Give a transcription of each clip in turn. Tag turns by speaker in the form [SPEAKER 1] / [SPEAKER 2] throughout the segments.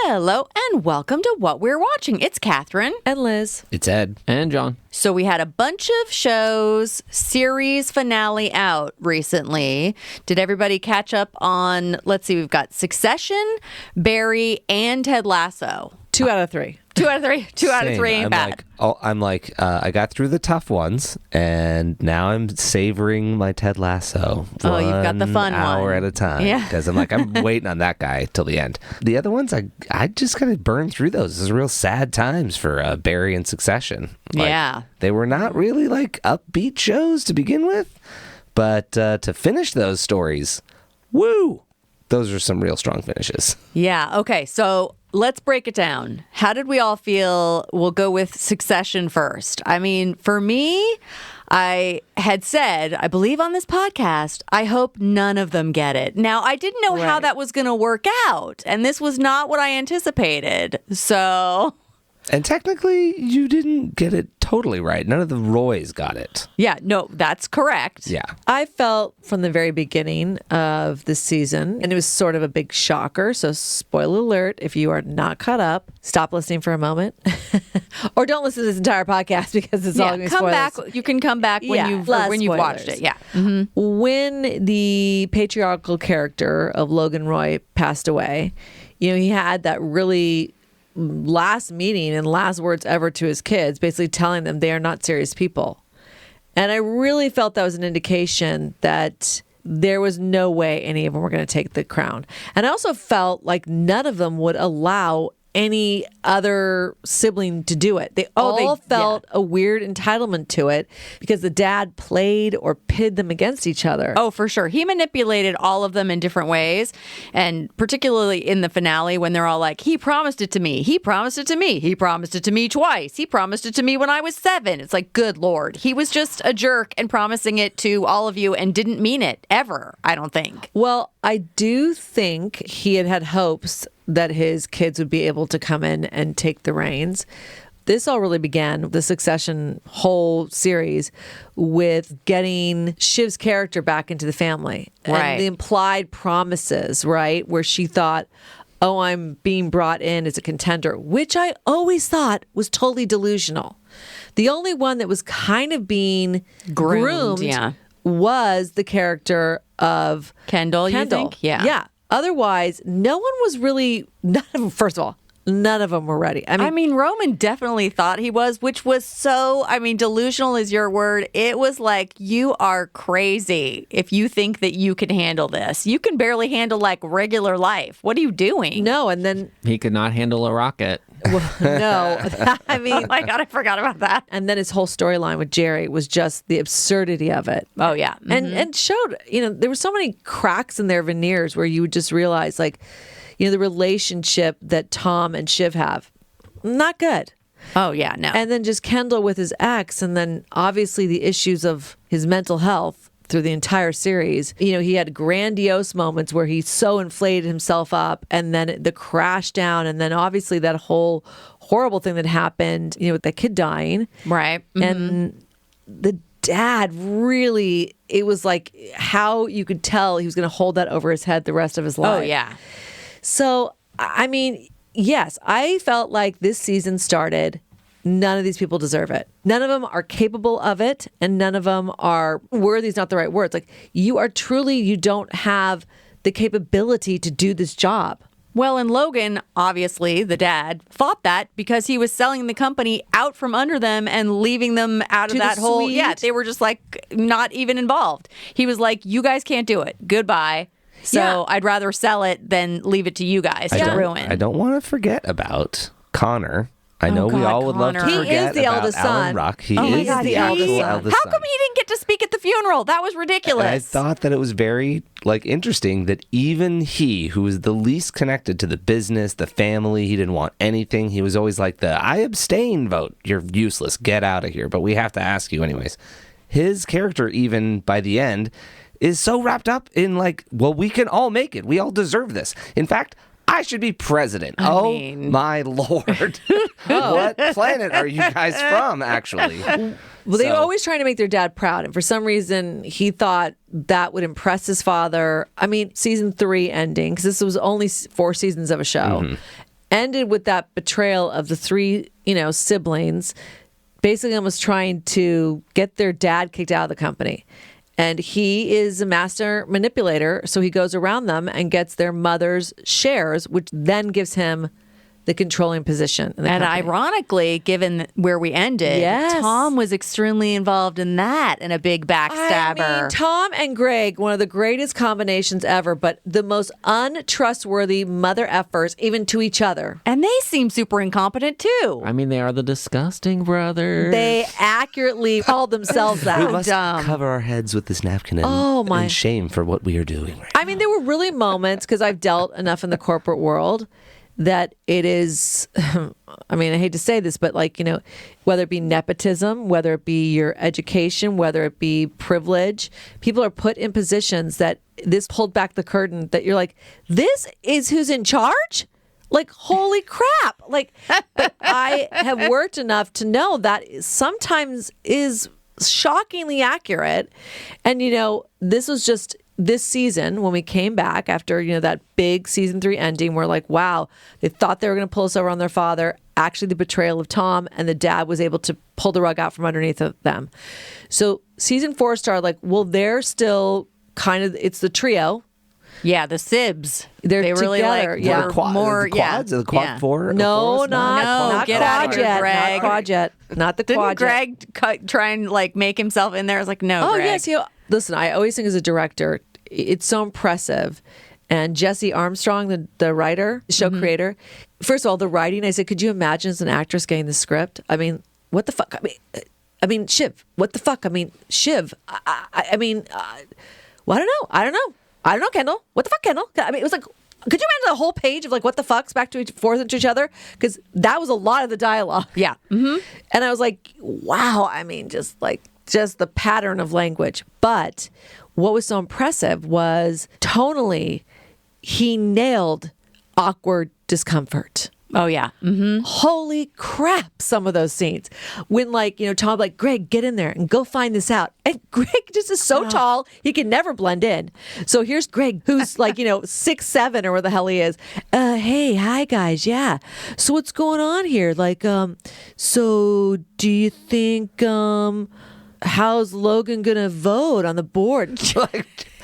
[SPEAKER 1] Hello and welcome to What We're Watching. It's Catherine.
[SPEAKER 2] And Liz.
[SPEAKER 3] It's Ed.
[SPEAKER 4] And John.
[SPEAKER 1] So we had a bunch of shows, series finale out recently. Did everybody catch up on, let's see, we've got Succession, Barry, and Ted Lasso.
[SPEAKER 2] 2 out of 3.
[SPEAKER 1] 2 out of 3. 2 out of 3 ain't bad.
[SPEAKER 3] I got through the tough ones, and now I'm savoring my Ted Lasso.
[SPEAKER 1] Oh, you've got the fun
[SPEAKER 3] 1 hour
[SPEAKER 1] one.
[SPEAKER 3] at a time.
[SPEAKER 1] Yeah.
[SPEAKER 3] Because I'm waiting on that guy till the end. The other ones, I just kind of burned through those. This is real sad times for Barry and Succession.
[SPEAKER 1] Yeah.
[SPEAKER 3] They were not really like upbeat shows to begin with, but to finish those stories, woo! Those are some real strong finishes.
[SPEAKER 1] Yeah. Okay. So let's break it down. How did we all feel? We'll go with Succession first. I mean, for me, I had said, I believe on this podcast, I hope none of them get it. Now, I didn't know how that was going to work out, and this was not what I anticipated. So...
[SPEAKER 3] And technically, you didn't get it totally right. None of the Roys got it.
[SPEAKER 1] Yeah, no, that's correct.
[SPEAKER 3] Yeah.
[SPEAKER 2] I felt from the very beginning of the season, and it was sort of a big shocker. So, spoiler alert, if you are not caught up, stop listening for a moment. Or don't listen to this entire podcast because it's all going to be
[SPEAKER 1] come
[SPEAKER 2] spoilers.
[SPEAKER 1] back. You can come back when you've watched it. Yeah. Mm-hmm.
[SPEAKER 2] When the patriarchal character of Logan Roy passed away, he had that really last meeting and last words ever to his kids, basically telling them they are not serious people. And I really felt that was an indication that there was no way any of them were going to take the crown. And I also felt like none of them would allow any other sibling to do it. They all felt a weird entitlement to it because the dad played or pitted them against each other.
[SPEAKER 1] Oh, for sure. He manipulated all of them in different ways. And particularly in the finale when they're all like, he promised it to me. He promised it to me. He promised it to me twice. He promised it to me when I was 7. It's like, good Lord. He was just a jerk and promising it to all of you and didn't mean it ever, I don't think.
[SPEAKER 2] Well, I do think he had hopes that his kids would be able to come in and take the reins. This all really began, the Succession whole series, with getting Shiv's character back into the family.
[SPEAKER 1] Right.
[SPEAKER 2] And the implied promises, right? Where she thought, oh, I'm being brought in as a contender, which I always thought was totally delusional. The only one that was kind of being groomed was the character of
[SPEAKER 1] Kendall, you think? Yeah.
[SPEAKER 2] Yeah. Otherwise, no one was really, first of all, none of them were ready.
[SPEAKER 1] I mean, Roman definitely thought he was, which was so, delusional is your word. It was like, you are crazy if you think that you can handle this. You can barely handle like regular life. What are you doing?
[SPEAKER 2] No, and then...
[SPEAKER 4] He could not handle a rocket.
[SPEAKER 2] Well, no,
[SPEAKER 1] oh my God, I forgot about that.
[SPEAKER 2] And then his whole storyline with Jerry was just the absurdity of it.
[SPEAKER 1] Oh, yeah. Mm-hmm.
[SPEAKER 2] And showed, there were so many cracks in their veneers where you would just realize, like, the relationship that Tom and Shiv have, not good.
[SPEAKER 1] Oh, yeah, no.
[SPEAKER 2] And then just Kendall with his ex, and then obviously the issues of his mental health through the entire series. He had grandiose moments where he so inflated himself up, and then the crash down, and then obviously that whole horrible thing that happened, with that kid dying.
[SPEAKER 1] Right. Mm-hmm.
[SPEAKER 2] And the dad really, it was like how you could tell he was going to hold that over his head the rest of his life.
[SPEAKER 1] Oh, yeah.
[SPEAKER 2] So, yes, I felt like this season started, none of these people deserve it. None of them are capable of it, and none of them are worthy is not the right words. Like, you don't have the capability to do this job.
[SPEAKER 1] Well, and Logan, obviously, the dad, thought that because he was selling the company out from under them and leaving them out of that whole...
[SPEAKER 2] suite.
[SPEAKER 1] Yeah, they were just like not even involved. He was like, you guys can't do it. Goodbye. So I'd rather sell it than leave it to you guys to ruin.
[SPEAKER 3] I don't want to forget about Connor. I know we all would love to
[SPEAKER 1] Connor.
[SPEAKER 3] forget
[SPEAKER 2] He is the
[SPEAKER 3] about
[SPEAKER 2] eldest
[SPEAKER 3] Alan
[SPEAKER 2] son.
[SPEAKER 3] Ruck. He
[SPEAKER 1] Oh my
[SPEAKER 3] is
[SPEAKER 1] God,
[SPEAKER 3] the eldest son.
[SPEAKER 1] How come he didn't get to speak at the funeral? That was ridiculous.
[SPEAKER 3] And I thought that it was very interesting that even he, who was the least connected to the business, the family, he didn't want anything. He was always like I abstain vote. You're useless. Get out of here. But we have to ask you anyways. His character, even by the end, is so wrapped up in we can all make it. We all deserve this. In fact, I should be president. My Lord. What planet are you guys from, actually?
[SPEAKER 2] Well, they were always trying to make their dad proud. And for some reason, he thought that would impress his father. Season 3 ending, because this was only 4 seasons of a show. Mm-hmm. ended with that betrayal of the three, siblings, basically almost trying to get their dad kicked out of the company. And he is a master manipulator, so he goes around them and gets their mother's shares, which then gives him the controlling position in the company.
[SPEAKER 1] Ironically, given where we ended,
[SPEAKER 2] Yes.
[SPEAKER 1] Tom was extremely involved in that and a big backstabber.
[SPEAKER 2] I mean, Tom and Greg, one of the greatest combinations ever, but the most untrustworthy mother effers, even to each other.
[SPEAKER 1] And they seem super incompetent too.
[SPEAKER 4] I mean, they are the disgusting brothers.
[SPEAKER 2] They accurately called themselves
[SPEAKER 3] We
[SPEAKER 2] that.
[SPEAKER 3] must
[SPEAKER 1] dumb.
[SPEAKER 3] cover our heads with this napkin and,
[SPEAKER 2] Oh, my.
[SPEAKER 3] and shame for what we are doing right
[SPEAKER 2] I mean, there were really moments, because I've dealt enough in the corporate world, that it is, I mean, I hate to say this, but whether it be nepotism, whether it be your education, whether it be privilege, people are put in positions that this pulled back the curtain that you're like, this is who's in charge? Like, holy crap. But I have worked enough to know that sometimes is shockingly accurate. And, this was just this season when we came back after, that big season 3 ending, we're like, wow, they thought they were going to pull us over on their father. Actually, the betrayal of Tom, and the dad was able to pull the rug out from underneath of them. So season 4 started they're still kind of, it's the trio.
[SPEAKER 1] Yeah, the Sibs.
[SPEAKER 2] They're
[SPEAKER 1] they really
[SPEAKER 2] together,
[SPEAKER 1] like
[SPEAKER 2] yeah.
[SPEAKER 1] were more
[SPEAKER 3] the quads?
[SPEAKER 1] yeah.
[SPEAKER 3] The quad
[SPEAKER 1] yeah.
[SPEAKER 3] four?
[SPEAKER 2] No,
[SPEAKER 3] fours?
[SPEAKER 2] not
[SPEAKER 1] get
[SPEAKER 2] quad
[SPEAKER 1] out of here,
[SPEAKER 2] yet.
[SPEAKER 1] Greg.
[SPEAKER 2] Not quad yet. Not the
[SPEAKER 1] Didn't
[SPEAKER 2] quad yet.
[SPEAKER 1] Greg try and make himself in there? I was like, no,
[SPEAKER 2] Oh,
[SPEAKER 1] Greg.
[SPEAKER 2] yes. Listen, I always think as a director, it's so impressive. And Jesse Armstrong, the writer, the show creator, first of all, the writing, I said, could you imagine as an actress getting the script? I mean, what the fuck? I mean, Shiv, what the fuck? I mean, Shiv, well, I don't know, Kendall. What the fuck, Kendall? I mean, it was like, could you imagine a whole page of what the fucks back to forth into each other? Because that was a lot of the dialogue.
[SPEAKER 1] Yeah. Mm-hmm.
[SPEAKER 2] And I was like, wow, I mean, just the pattern of language. But what was so impressive was tonally, he nailed awkward discomfort.
[SPEAKER 1] Oh, yeah. Mm-hmm.
[SPEAKER 2] Holy crap, some of those scenes. When Tom Greg, get in there and go find this out. And Greg just is so tall, he can never blend in. So here's Greg, who's 6'7" or where the hell he is. Hey, hi guys, yeah. So what's going on here? So do you think how's Logan gonna vote on the board?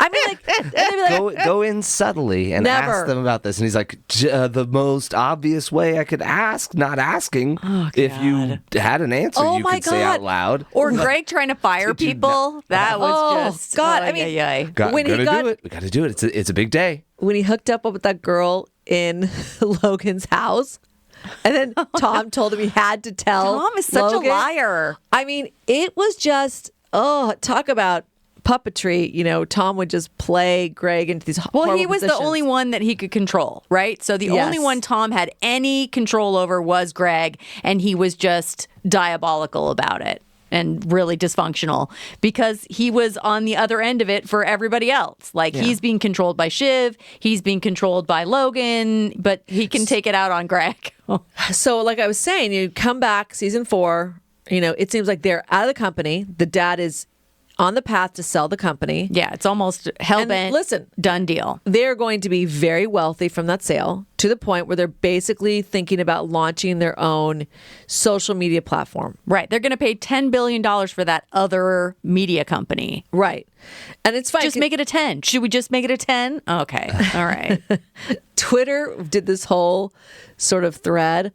[SPEAKER 2] I mean, and they'd be
[SPEAKER 3] Go in subtly and
[SPEAKER 2] Never.
[SPEAKER 3] ask them about this. And he's like, the most obvious way I could ask, not asking. If you had an answer,
[SPEAKER 2] Oh,
[SPEAKER 3] you
[SPEAKER 2] my
[SPEAKER 3] could say out
[SPEAKER 2] God.
[SPEAKER 3] loud.
[SPEAKER 1] Or Greg trying to fire
[SPEAKER 3] Did you
[SPEAKER 1] people. That was
[SPEAKER 2] Oh,
[SPEAKER 1] just
[SPEAKER 2] God,
[SPEAKER 1] oh,
[SPEAKER 2] I mean,
[SPEAKER 1] yeah.
[SPEAKER 2] when he
[SPEAKER 3] gotta
[SPEAKER 2] got-
[SPEAKER 3] do it. We got to do it. It's a big day.
[SPEAKER 2] when he hooked up with that girl in Logan's house. And then Tom told him he had to tell
[SPEAKER 1] Tom is such
[SPEAKER 2] Logan.
[SPEAKER 1] a liar.
[SPEAKER 2] I mean, it was just, talk about puppetry. Tom would just play Greg into these
[SPEAKER 1] Well, he
[SPEAKER 2] horrible
[SPEAKER 1] was the
[SPEAKER 2] positions.
[SPEAKER 1] only one that he could control, right? So the
[SPEAKER 2] Yes.
[SPEAKER 1] only one Tom had any control over was Greg, and he was just diabolical about it and really dysfunctional because he was on the other end of it for everybody else. He's being controlled by Shiv, he's being controlled by Logan, but he can take it out on Greg.
[SPEAKER 2] So like I was saying, you come back season 4, it seems like they're out of the company. The dad is on the path to sell the company.
[SPEAKER 1] Yeah, it's almost hell-bent.
[SPEAKER 2] And listen,
[SPEAKER 1] done deal.
[SPEAKER 2] They're going to be very wealthy from that sale to the point where they're basically thinking about launching their own social media platform.
[SPEAKER 1] Right. They're going to pay $10 billion for that other media company.
[SPEAKER 2] Right. And it's fine.
[SPEAKER 1] Just make it a 10. Should we just make it a 10? Okay. All right.
[SPEAKER 2] Twitter did this whole sort of thread.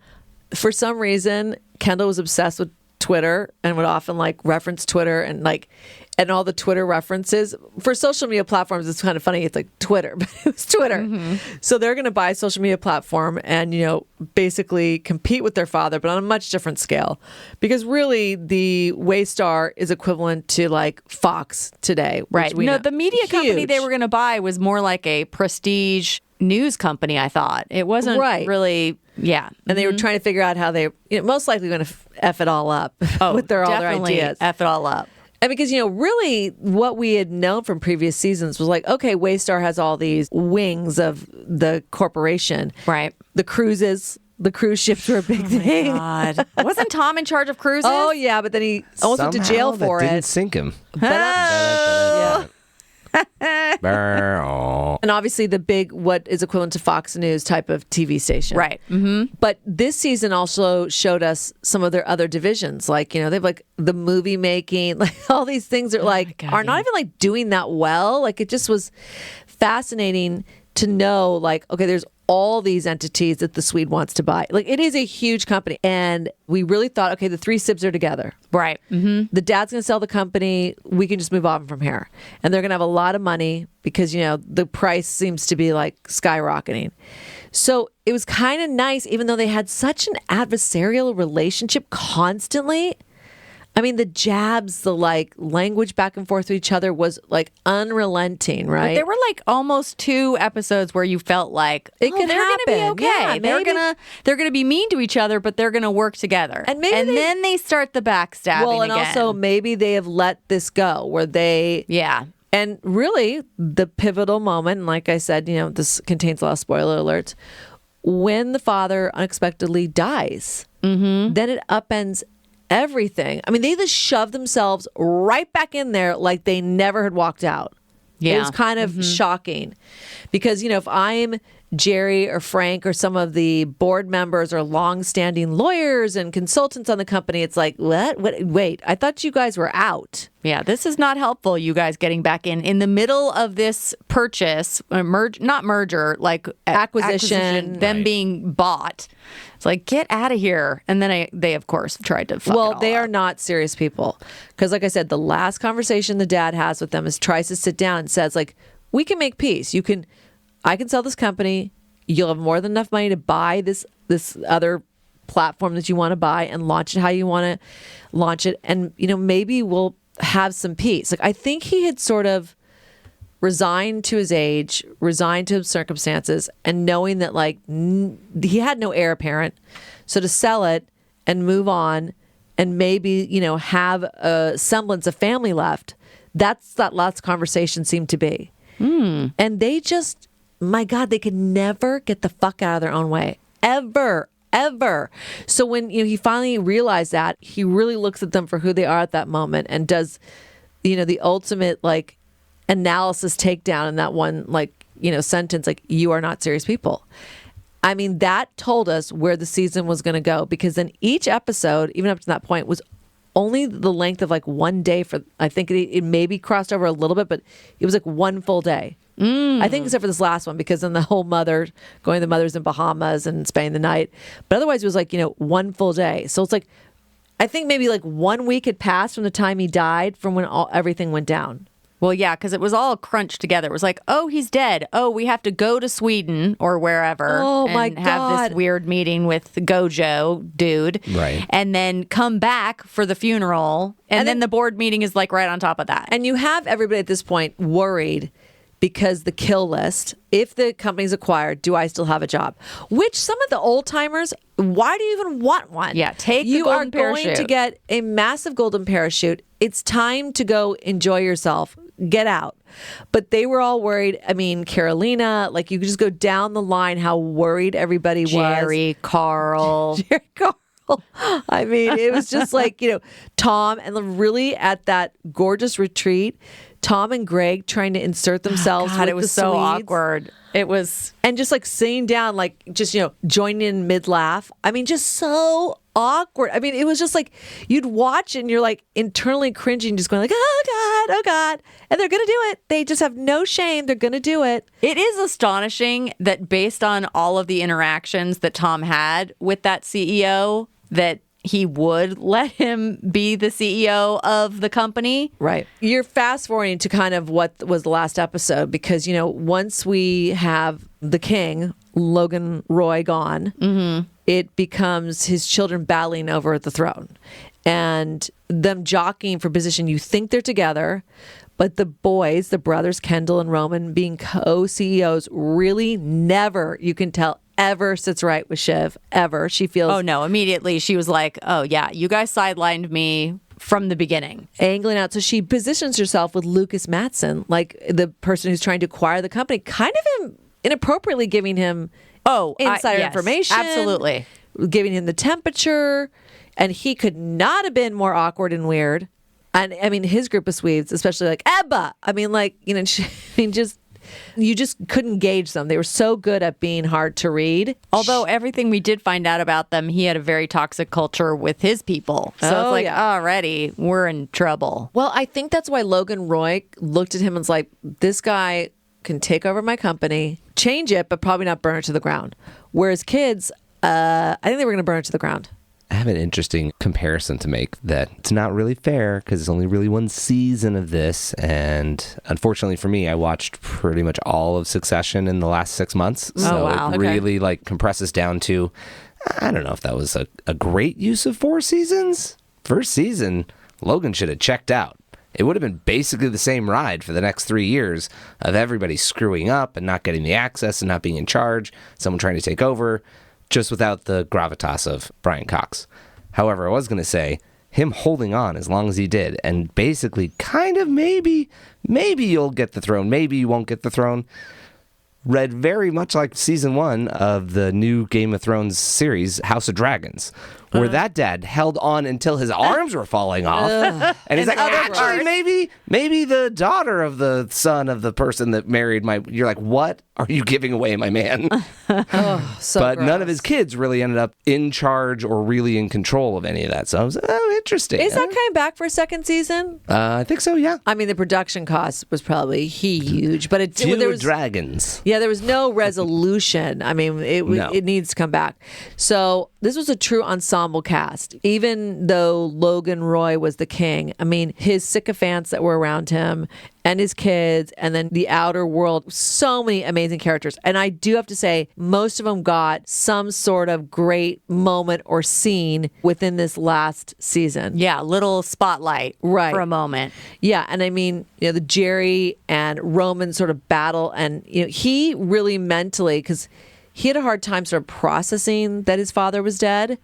[SPEAKER 2] For some reason, Kendall was obsessed with Twitter and would often reference Twitter and all the Twitter references. For social media platforms, it's kind of funny. It's like Twitter, but it was Twitter. Mm-hmm. So they're going to buy a social media platform and, basically compete with their father, but on a much different scale. Because really, the Waystar is equivalent to Fox today.
[SPEAKER 1] Right. No, the media company
[SPEAKER 2] Huge.
[SPEAKER 1] they were going to buy was more like a prestige news company, I thought. It wasn't really, yeah.
[SPEAKER 2] And they were trying to figure out how they, most likely going to F it all up with all their
[SPEAKER 1] definitely
[SPEAKER 2] ideas.
[SPEAKER 1] F it all up.
[SPEAKER 2] And because, really what we had known from previous seasons was okay, Waystar has all these wings of the corporation.
[SPEAKER 1] Right.
[SPEAKER 2] The cruises, the cruise ships were a big thing.
[SPEAKER 1] God. Wasn't Tom in charge of cruises?
[SPEAKER 2] Oh, yeah, but then he almost went to jail
[SPEAKER 3] Somehow
[SPEAKER 2] for
[SPEAKER 3] that
[SPEAKER 2] it.
[SPEAKER 3] didn't sink him.
[SPEAKER 2] Yeah. And obviously the big, what is equivalent to Fox News type of TV station.
[SPEAKER 1] Right. Mm-hmm.
[SPEAKER 2] But this season also showed us some of their other divisions. Like, they have like the movie making, like all these things are like,
[SPEAKER 1] God,
[SPEAKER 2] are not even like doing that well. Like it just was fascinating to know like, okay, there's all these entities that the Swede wants to buy. Like it is a huge company. And we really thought, okay, the three Sibs are together.
[SPEAKER 1] Right. Mm-hmm.
[SPEAKER 2] The dad's going to sell the company. We can just move on from here. And they're going to have a lot of money because, the price seems to be like skyrocketing. So it was kind of nice, even though they had such an adversarial relationship constantly. I mean, the jabs, the like language back and forth with each other was like unrelenting, right?
[SPEAKER 1] But there were like almost 2 episodes where you felt like
[SPEAKER 2] it could
[SPEAKER 1] they're going to be
[SPEAKER 2] happen.
[SPEAKER 1] okay.
[SPEAKER 2] Yeah,
[SPEAKER 1] they're gonna be mean to each other, but they're going to work together.
[SPEAKER 2] And then
[SPEAKER 1] they start the backstabbing.
[SPEAKER 2] Well, and
[SPEAKER 1] again.
[SPEAKER 2] also maybe they have let this go where they And really, the pivotal moment, and like I said, this contains a lot of spoiler alerts, when the father unexpectedly dies, then it upends everything. I mean, they just shoved themselves right back in there like they never had walked out.
[SPEAKER 1] Yeah.
[SPEAKER 2] It was kind of shocking because, if I'm Jerry or Frank or some of the board members or long-standing lawyers and consultants on the company, it's like, what? Wait, I thought you guys were out.
[SPEAKER 1] Yeah, this is not helpful, you guys getting back in the middle of this purchase, not merger, like
[SPEAKER 2] acquisition,
[SPEAKER 1] them being bought. It's like, get out of here. And then they, of course, tried to fuck it all
[SPEAKER 2] they
[SPEAKER 1] up.
[SPEAKER 2] are not serious people. Because like I said, the last conversation the dad has with them is tries to sit down and says, like, we can make peace. I can sell this company. You'll have more than enough money to buy this other platform that you want to buy and launch it how you want to launch it. And, maybe we'll have some peace. Like, I think he had sort of resigned to his age, resigned to his circumstances, and knowing that, like, he had no heir apparent. So to sell it and move on and maybe, have a semblance of family left, that's that last conversation seemed to be. And they just, my God, they could never get the fuck out of their own way. Ever. So when he finally realized that, he really looks at them for who they are at that moment and does, the ultimate like analysis takedown in that one sentence, like, you are not serious people. I mean, that told us where the season was going to go, because then each episode, even up to that point, was only the length of like one day for, I think it maybe crossed over a little bit, but it was like one full day. I think except for this last one, because then the whole going to the mothers in Bahamas and spending the night. But otherwise it was like, one full day. So it's like, I think maybe like 1 week had passed from the time he died from when everything went down.
[SPEAKER 1] Well, yeah, because it was all crunched together. It was like, oh, he's dead. Oh, we have to go to Sweden or wherever and have this weird meeting with the Gojo dude.
[SPEAKER 3] Right.
[SPEAKER 1] And then come back for the funeral. And then the board meeting is like right on top of that.
[SPEAKER 2] And you have everybody at this point worried because the kill list, if the company's acquired, do I still have a job? Which some of the old timers, why do you even want one?
[SPEAKER 1] Yeah, take the golden parachute.
[SPEAKER 2] You are going to get a massive golden parachute. It's time to go enjoy yourself. Get out. But they were all worried. I mean, Carolina, like, you could just go down the line how worried everybody was.
[SPEAKER 1] Jerry, Carl.
[SPEAKER 2] I mean, it was just like, Tom, and really at that gorgeous retreat, Tom and Greg trying to insert themselves.
[SPEAKER 1] God,
[SPEAKER 2] with
[SPEAKER 1] it was
[SPEAKER 2] the
[SPEAKER 1] so
[SPEAKER 2] Swedes.
[SPEAKER 1] awkward. It was.
[SPEAKER 2] And just like sitting down, like just, joining in mid-laugh. I mean, just so awkward. I mean, it was just like you'd watch and you're like internally cringing, just going like, oh God. And they're going to do it. They just have no shame. They're going to do it.
[SPEAKER 1] It is astonishing that based on all of the interactions that Tom had with that CEO, that he would let him be the CEO of the company.
[SPEAKER 2] Right. You're fast forwarding to kind of what was the last episode, because, once we have the king, Logan Roy, gone, it becomes his children battling over the throne and them jockeying for position. You think they're together, but the boys, the brothers, Kendall and Roman, being co-CEOs, really never, you can tell, ever sits right with Shiv, ever. She feels...
[SPEAKER 1] Oh, no. Immediately, she was like, oh, yeah, you guys sidelined me from the beginning.
[SPEAKER 2] Angling out. So she positions herself with Lucas Matson, like the person who's trying to acquire the company, kind of inappropriately giving him insider information.
[SPEAKER 1] Absolutely.
[SPEAKER 2] Giving him the temperature. And he could not have been more awkward and weird. And I mean, his group of Swedes, especially like Ebba. I mean, like, you know, you just couldn't gauge them. They were so good at being hard to read.
[SPEAKER 1] Although everything we did find out about them, he had a very toxic culture with his people. So it's like, already, we're in trouble.
[SPEAKER 2] Well, I think that's why Logan Roy looked at him and was like, this guy can take over my company, change it, but probably not burn it to the ground. Whereas kids, I think they were going to burn it to the ground.
[SPEAKER 3] I have an interesting comparison to make that it's not really fair because it's only really one season of this. And unfortunately for me, I watched pretty much all of Succession in the last 6 months. So it really like compresses down to, I don't know if that was a great use of 4 seasons. First season, Logan should have checked out. It would have been basically the same ride for the next 3 years of everybody screwing up and not getting the access and not being in charge, someone trying to take over, just without the gravitas of Brian Cox. However, I was going to say, him holding on as long as he did, and basically kind of maybe you'll get the throne, maybe you won't get the throne, read very much like season 1 of the new Game of Thrones series, House of Dragons, where that dad held on until his arms were falling off. And he's like, actually, maybe the daughter of the son of the person that married my... You're like, what are you giving away, my man?
[SPEAKER 2] So
[SPEAKER 3] but
[SPEAKER 2] gross.
[SPEAKER 3] none of his kids really ended up in charge or really in control of any of that. So I was interesting.
[SPEAKER 2] Is that coming back for a second season?
[SPEAKER 3] I think so, yeah.
[SPEAKER 2] I mean, the production cost was probably huge, but
[SPEAKER 3] There was dragons.
[SPEAKER 2] Yeah, there was no resolution. I mean, it needs to come back. So this was a true ensemble cast. Even though Logan Roy was the king, I mean, his sycophants that were around him and his kids, and then the outer world, so many amazing characters. And I do have to say, most of them got some sort of great moment or scene within this last season.
[SPEAKER 1] Yeah, little spotlight for a moment.
[SPEAKER 2] Yeah, and I mean, you know, the Jerry and Roman sort of battle, and you know, he really mentally, because he had a hard time sort of processing that his father was dead.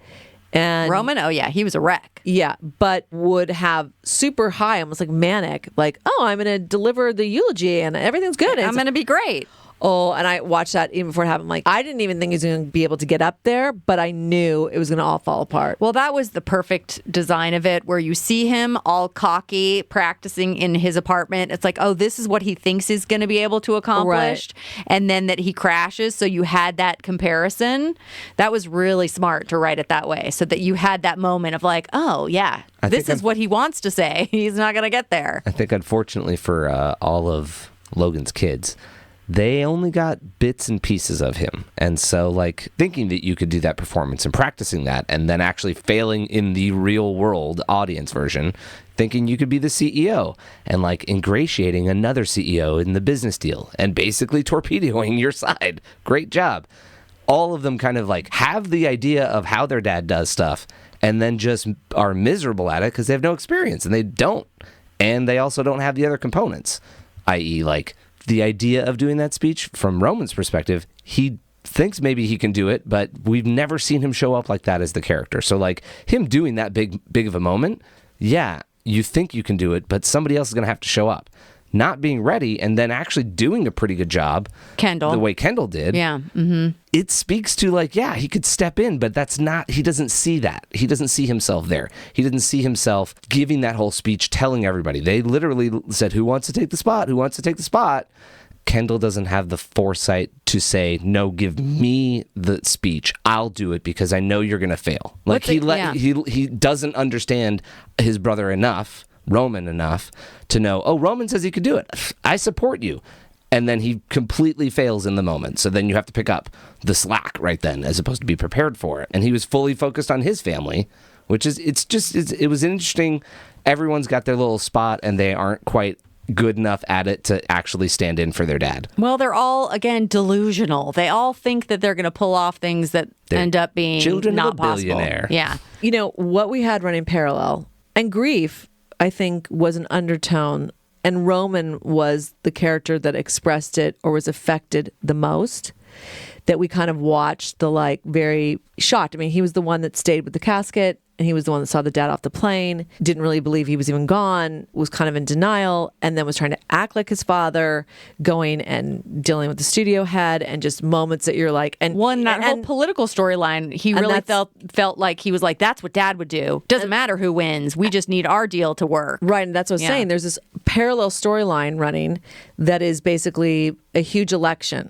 [SPEAKER 2] And
[SPEAKER 1] Roman, he was a wreck.
[SPEAKER 2] Yeah, but would have super high, almost like manic, like, oh, I'm going to deliver the eulogy and everything's good.
[SPEAKER 1] I'm going to be great.
[SPEAKER 2] Oh, and I watched that even before it happened. Like, I didn't even think he was going to be able to get up there, but I knew it was going to all fall apart.
[SPEAKER 1] Well, that was the perfect design of it, where you see him all cocky, practicing in his apartment. It's like, oh, this is what he thinks he's going to be able to accomplish. Right. And then that he crashes. So you had that comparison. That was really smart to write it that way, so that you had that moment of like, oh, yeah, this is what he wants to say. He's not going to get there.
[SPEAKER 3] I think, unfortunately, for all of Logan's kids, they only got bits and pieces of him. And so, like, thinking that you could do that performance and practicing that and then actually failing in the real world audience version, thinking you could be the CEO and, like, ingratiating another CEO in the business deal and basically torpedoing your side. Great job. All of them kind of, like, have the idea of how their dad does stuff and then just are miserable at it because they have no experience, and they don't. And they also don't have the other components, i.e., like, the idea of doing that speech, from Roman's perspective, he thinks maybe he can do it, but we've never seen him show up like that as the character. So, like, him doing that big of a moment, yeah, you think you can do it, but somebody else is going to have to show up. Not being ready and then actually doing a pretty good job.
[SPEAKER 1] Kendall.
[SPEAKER 3] The way Kendall did.
[SPEAKER 1] Yeah. Mm-hmm.
[SPEAKER 3] It speaks to, like, yeah, he could step in, but that's not, he doesn't see that. He doesn't see himself there. He doesn't see himself giving that whole speech, telling everybody. They literally said, who wants to take the spot? Who wants to take the spot? Kendall doesn't have the foresight to say, no, give me the speech. I'll do it because I know you're going to fail. Like, he doesn't understand his brother enough, Roman enough, to know, oh, Roman says he could do it. I support you. And then he completely fails in the moment. So then you have to pick up the slack right then, as opposed to be prepared for it. And he was fully focused on his family, which is, it was interesting. Everyone's got their little spot and they aren't quite good enough at it to actually stand in for their dad.
[SPEAKER 1] Well, they're all, again, delusional. They all think that they're going to pull off things that end up being
[SPEAKER 3] children
[SPEAKER 1] not
[SPEAKER 3] of a
[SPEAKER 1] possible.
[SPEAKER 3] billionaire.
[SPEAKER 1] Yeah.
[SPEAKER 2] You know, what we had running parallel, and grief, I think, was an undertone, and Roman was the character that expressed it or was affected the most, that we kind of watched the, like, very shocked. I mean, he was the one that stayed with the casket and he was the one that saw the dad off the plane, didn't really believe he was even gone, was kind of in denial, and then was trying to act like his father, going and dealing with the studio head, and just moments that you're like, and
[SPEAKER 1] that whole political storyline, he really felt like he was like, that's what dad would do. Doesn't matter who wins. We just need our deal to work.
[SPEAKER 2] Right, and that's what I was saying. There's this parallel storyline running that is basically a huge election,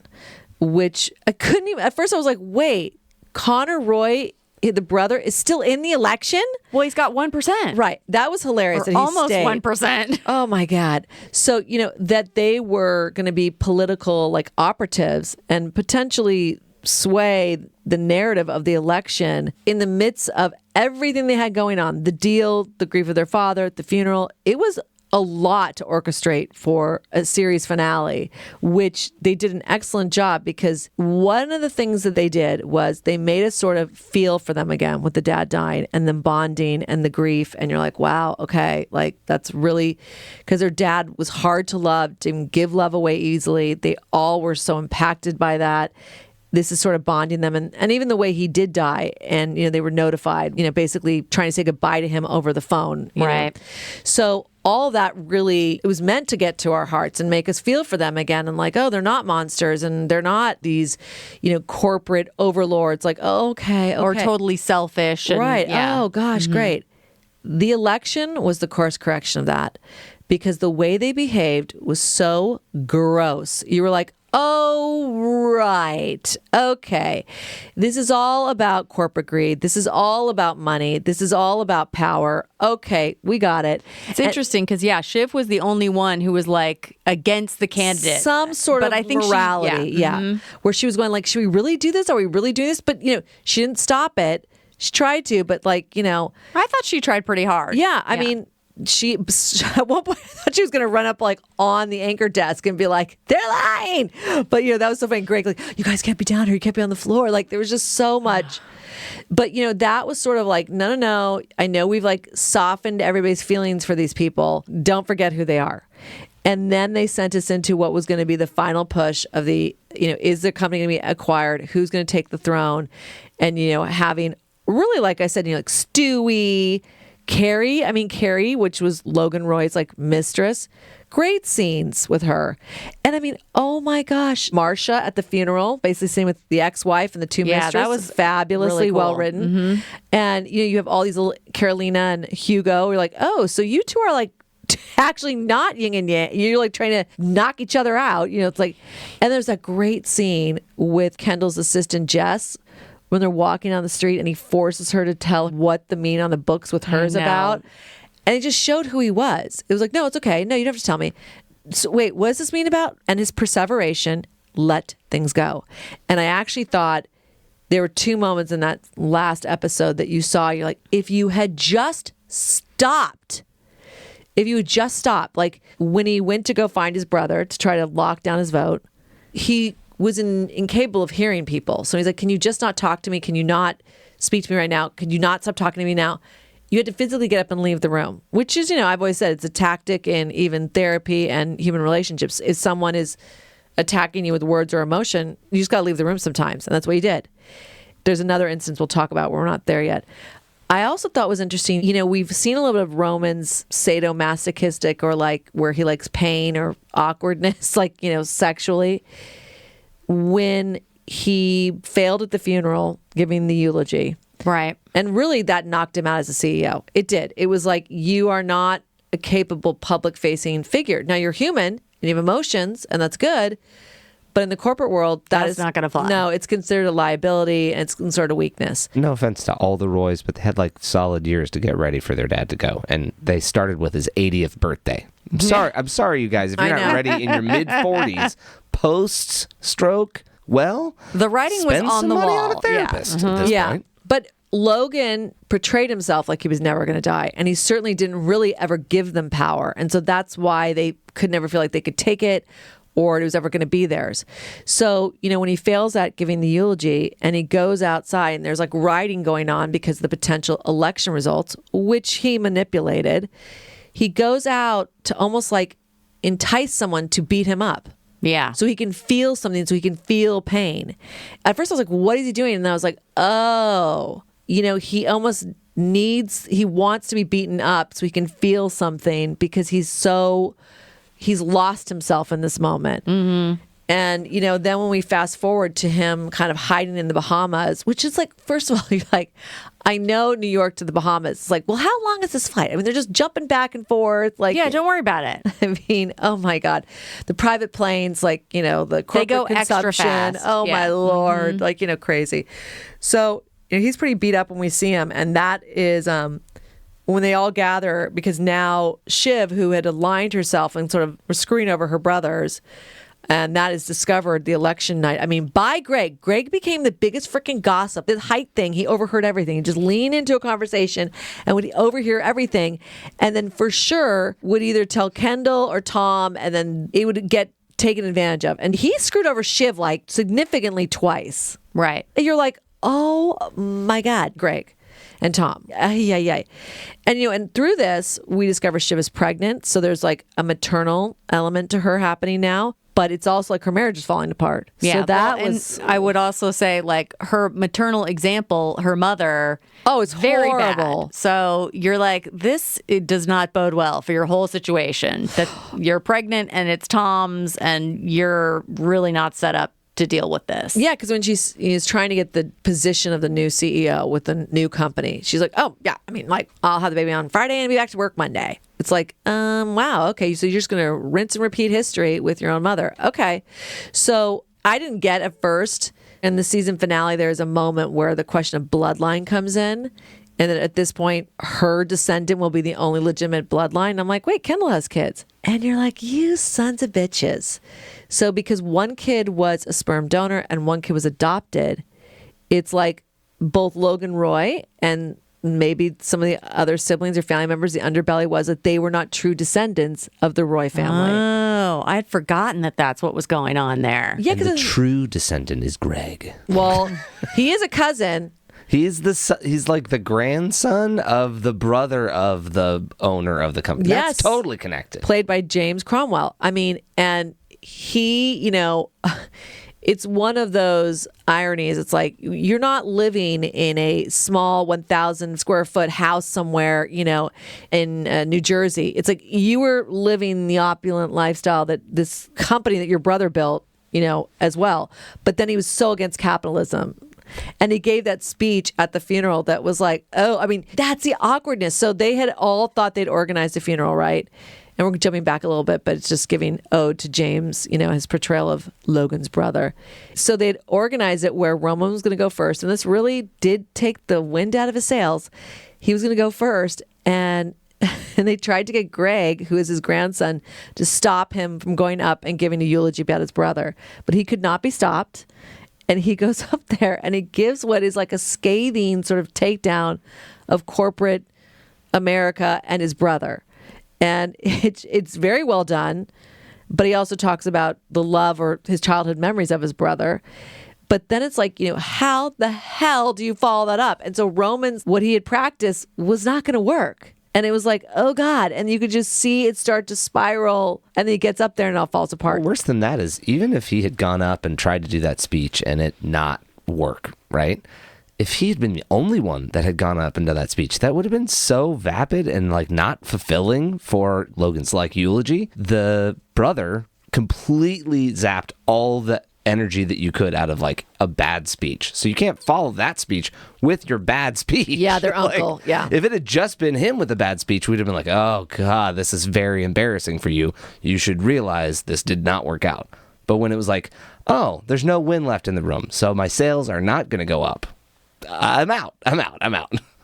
[SPEAKER 2] which I couldn't even, at first I was like, wait, Connor Roy, the brother, is still in the election?
[SPEAKER 1] Well, he's got 1%.
[SPEAKER 2] Right. That was hilarious.
[SPEAKER 1] Or
[SPEAKER 2] that he
[SPEAKER 1] almost
[SPEAKER 2] stayed.
[SPEAKER 1] 1%.
[SPEAKER 2] Oh my God. So, that they were going to be political like operatives and potentially sway the narrative of the election in the midst of everything they had going on, the deal, the grief of their father, the funeral. It was a lot to orchestrate for a series finale, which they did an excellent job, because one of the things that they did was they made us sort of feel for them again with the dad dying and them bonding and the grief. And you're like, wow, okay, like that's really, because their dad was hard to love, didn't give love away easily. They all were so impacted by that. This is sort of bonding them. And even the way he did die, and, they were notified, basically trying to say goodbye to him over the phone.
[SPEAKER 1] Right.
[SPEAKER 2] So all that really, it was meant to get to our hearts and make us feel for them again. And like, oh, they're not monsters, and they're not these, corporate overlords. Like, oh, okay.
[SPEAKER 1] Or totally selfish.
[SPEAKER 2] Right.
[SPEAKER 1] Yeah.
[SPEAKER 2] Oh, gosh, great. The election was the course correction of that, because the way they behaved was so gross. You were like, oh, right. Okay. This is all about corporate greed. This is all about money. This is all about power. Okay, we got it.
[SPEAKER 1] It's interesting because, Shiv was the only one who was like against the candidate.
[SPEAKER 2] Some sort of morality. Where she was going like, should we really do this? Are we really doing this? But, she didn't stop it. She tried to, but I
[SPEAKER 1] thought she tried pretty hard.
[SPEAKER 2] Yeah, I mean, she at one point I thought she was going to run up like on the anchor desk and be like, they're lying. But that was so funny. Greg, like, you guys can't be down here. You can't be on the floor. Like, there was just so much. But that was sort of like, no. I know we've like softened everybody's feelings for these people. Don't forget who they are. And then they sent us into what was going to be the final push of the, is the company going to be acquired? Who's going to take the throne? And having really, like I said, like Stewie, Carrie, which was Logan Roy's like mistress, great scenes with her. And I mean, oh my gosh, Marsha at the funeral, basically sitting with the ex-wife and the two mistresses.
[SPEAKER 1] That was
[SPEAKER 2] fabulously
[SPEAKER 1] really cool.
[SPEAKER 2] well written. And you have all these little Carolina and Hugo. You're like, oh, so you two are like actually not yin and yang. You're like trying to knock each other out. It's like, and there's that great scene with Kendall's assistant Jess, when they're walking down the street and he forces her to tell what the meaning on the books with her is about. And it just showed who he was. It was like, no, it's okay. No, you don't have to tell me. So wait, what does this mean about? And his perseveration, let things go. And I actually thought there were two moments in that last episode that you saw. You're like, if you had just stopped, like when he went to go find his brother to try to lock down his vote, he was incapable of hearing people. So he's like, can you just not talk to me? Can you not speak to me right now? Can you not stop talking to me now? You had to physically get up and leave the room, which is, I've always said it's a tactic in even therapy and human relationships. If someone is attacking you with words or emotion, you just got to leave the room sometimes. And that's what he did. There's another instance we'll talk about where we're not there yet. I also thought was interesting, we've seen a little bit of Roman's sadomasochistic, or like where he likes pain or awkwardness, like, sexually. When he failed at the funeral, giving the eulogy.
[SPEAKER 1] Right.
[SPEAKER 2] And really that knocked him out as a CEO. It did. It was like, you are not a capable public-facing figure. Now, you're human and you have emotions, and that's good. But in the corporate world, that's
[SPEAKER 1] not going to fly.
[SPEAKER 2] No, it's considered a liability, and it's considered a weakness.
[SPEAKER 3] No offense to all the Roys, but they had like solid years to get ready for their dad to go. And they started with his 80th birthday. I'm sorry, you guys, if you're not ready in your mid-40s, post-stroke, well,
[SPEAKER 1] the writing was on the
[SPEAKER 3] money
[SPEAKER 1] wall.
[SPEAKER 3] on a therapist at this point.
[SPEAKER 2] But Logan portrayed himself like he was never going to die, and he certainly didn't really ever give them power. And so that's why they could never feel like they could take it, or it was ever going to be theirs. So, when he fails at giving the eulogy and he goes outside and there's like rioting going on because of the potential election results, which he manipulated, he goes out to almost like entice someone to beat him up.
[SPEAKER 1] Yeah.
[SPEAKER 2] So he can feel something, so he can feel pain. At first I was like, what is he doing? And then I was like, oh, he almost he wants to be beaten up so he can feel something because he's lost himself in this moment. Mm-hmm. And, then when we fast forward to him kind of hiding in the Bahamas, which is like, first of all, you're like, I know New York to the Bahamas. It's like, well, how long is this flight? I mean, they're just jumping back and forth. Like,
[SPEAKER 1] yeah, don't worry about it.
[SPEAKER 2] I mean, oh my God. The private planes, like, the corporate
[SPEAKER 1] they go
[SPEAKER 2] consumption.
[SPEAKER 1] extra fast.
[SPEAKER 2] Oh my Lord.
[SPEAKER 1] Mm-hmm.
[SPEAKER 2] Like, crazy. So he's pretty beat up when we see him. And that is when they all gather, because now Shiv, who had aligned herself and sort of was screwing over her brothers, and that is discovered the election night. I mean, by Greg. Greg became the biggest freaking gossip. The height thing, he overheard everything. He just leaned into a conversation and would overhear everything. And then for sure would either tell Kendall or Tom, and then it would get taken advantage of. And he screwed over Shiv like significantly twice.
[SPEAKER 1] Right.
[SPEAKER 2] And you're like, oh my God, Greg and Tom. Yeah. And, and through this, we discover Shiv is pregnant. So there's like a maternal element to her happening now. But it's also like her marriage is falling apart.
[SPEAKER 1] Yeah,
[SPEAKER 2] so that
[SPEAKER 1] was. I would also say, like, her maternal example, her mother.
[SPEAKER 2] Oh, it's
[SPEAKER 1] very
[SPEAKER 2] horrible.
[SPEAKER 1] bad. So you're like, it does not bode well for your whole situation. That you're pregnant and it's Tom's, and you're really not set up to deal with this.
[SPEAKER 2] Yeah, because when she's trying to get the position of the new CEO with the new company, she's like, oh, yeah, I mean, like, I'll have the baby on Friday and be back to work Monday. It's like, wow, okay, so you're just going to rinse and repeat history with your own mother. Okay. So I didn't get at first, in the season finale, there's a moment where the question of bloodline comes in. And then at this point, her descendant will be the only legitimate bloodline. I'm like, wait, Kendall has kids. And you're like, you sons of bitches. So because one kid was a sperm donor and one kid was adopted, it's like both Logan Roy and maybe some of the other siblings or family members, the underbelly was that they were not true descendants of the Roy family.
[SPEAKER 1] Oh, I had forgotten that that's what was going on there.
[SPEAKER 2] Yeah,
[SPEAKER 3] And the true descendant is Greg.
[SPEAKER 2] Well, he is a cousin.
[SPEAKER 3] He's like the grandson of the brother of the owner of the company.
[SPEAKER 2] Yes.
[SPEAKER 3] That's totally connected.
[SPEAKER 2] Played by James Cromwell. I mean, and he, it's one of those ironies. It's like you're not living in a small 1,000 square foot house somewhere, in New Jersey. It's like you were living the opulent lifestyle that this company that your brother built, as well. But then he was so against capitalism. And he gave that speech at the funeral that was like, oh, I mean, that's the awkwardness. So they had all thought they'd organized a funeral, right? And we're jumping back a little bit, but it's just giving ode to James, his portrayal of Logan's brother. So they'd organized it where Roman was going to go first. And this really did take the wind out of his sails. He was going to go first. And they tried to get Greg, who is his grandson, to stop him from going up and giving a eulogy about his brother. But he could not be stopped. And he goes up there and he gives what is like a scathing sort of takedown of corporate America and his brother. And it's very well done. But he also talks about the love or his childhood memories of his brother. But then it's like, how the hell do you follow that up? And so Roman's, what he had practiced was not going to work. And it was like, oh God. And you could just see it start to spiral. And then he gets up there and it all falls apart.
[SPEAKER 3] Well, worse than that is, even if he had gone up and tried to do that speech and it not work, right? If he had been the only one that had gone up and done that speech, that would have been so vapid and like not fulfilling for Logan's like eulogy. The brother completely zapped all the energy that you could out of like a bad speech. So you can't follow that speech with your bad speech.
[SPEAKER 2] Yeah, their
[SPEAKER 3] Like,
[SPEAKER 2] uncle. Yeah.
[SPEAKER 3] If it had just been him with a bad speech, we'd have been like, oh God, this is very embarrassing for you. You should realize this did not work out. But when it was like, oh, there's no wind left in the room, so my sales are not going to go up. I'm out.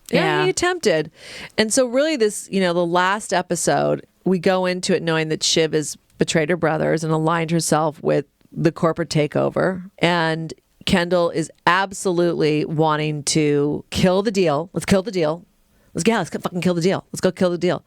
[SPEAKER 2] Yeah, he attempted. And so really this, the last episode, we go into it knowing that Shiv has betrayed her brothers and aligned herself with the corporate takeover. And Kendall is absolutely wanting to kill the deal. Let's kill the deal. Let's fucking kill the deal. Let's go kill the deal.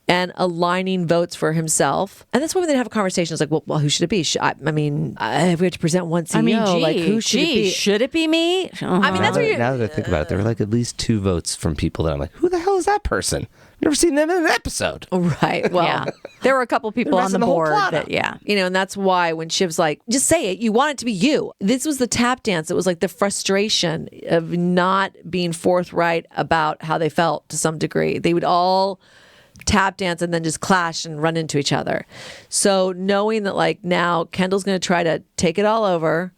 [SPEAKER 2] And aligning votes for himself. And that's when they have a conversation. It's like, well, who should it be? If we have to present one CEO, like who should it be?
[SPEAKER 1] Should it be me?
[SPEAKER 2] I mean, that's what you're...
[SPEAKER 3] Now that I think about it, there were like at least 2 votes from people that I'm like, who the hell is that person? Never seen them in an episode.
[SPEAKER 2] Right. Well,
[SPEAKER 1] Yeah. There were a couple people on
[SPEAKER 3] messing
[SPEAKER 1] the
[SPEAKER 3] the whole
[SPEAKER 1] board
[SPEAKER 3] plot
[SPEAKER 1] that,
[SPEAKER 3] up.
[SPEAKER 1] yeah.
[SPEAKER 2] and that's why when Shiv's like, just say it, you want it to be you. This was the tap dance. It was like the frustration of not being forthright about how they felt to some degree. They would all tap dance and then just clash and run into each other. So knowing that like now Kendall's going to try to take it all over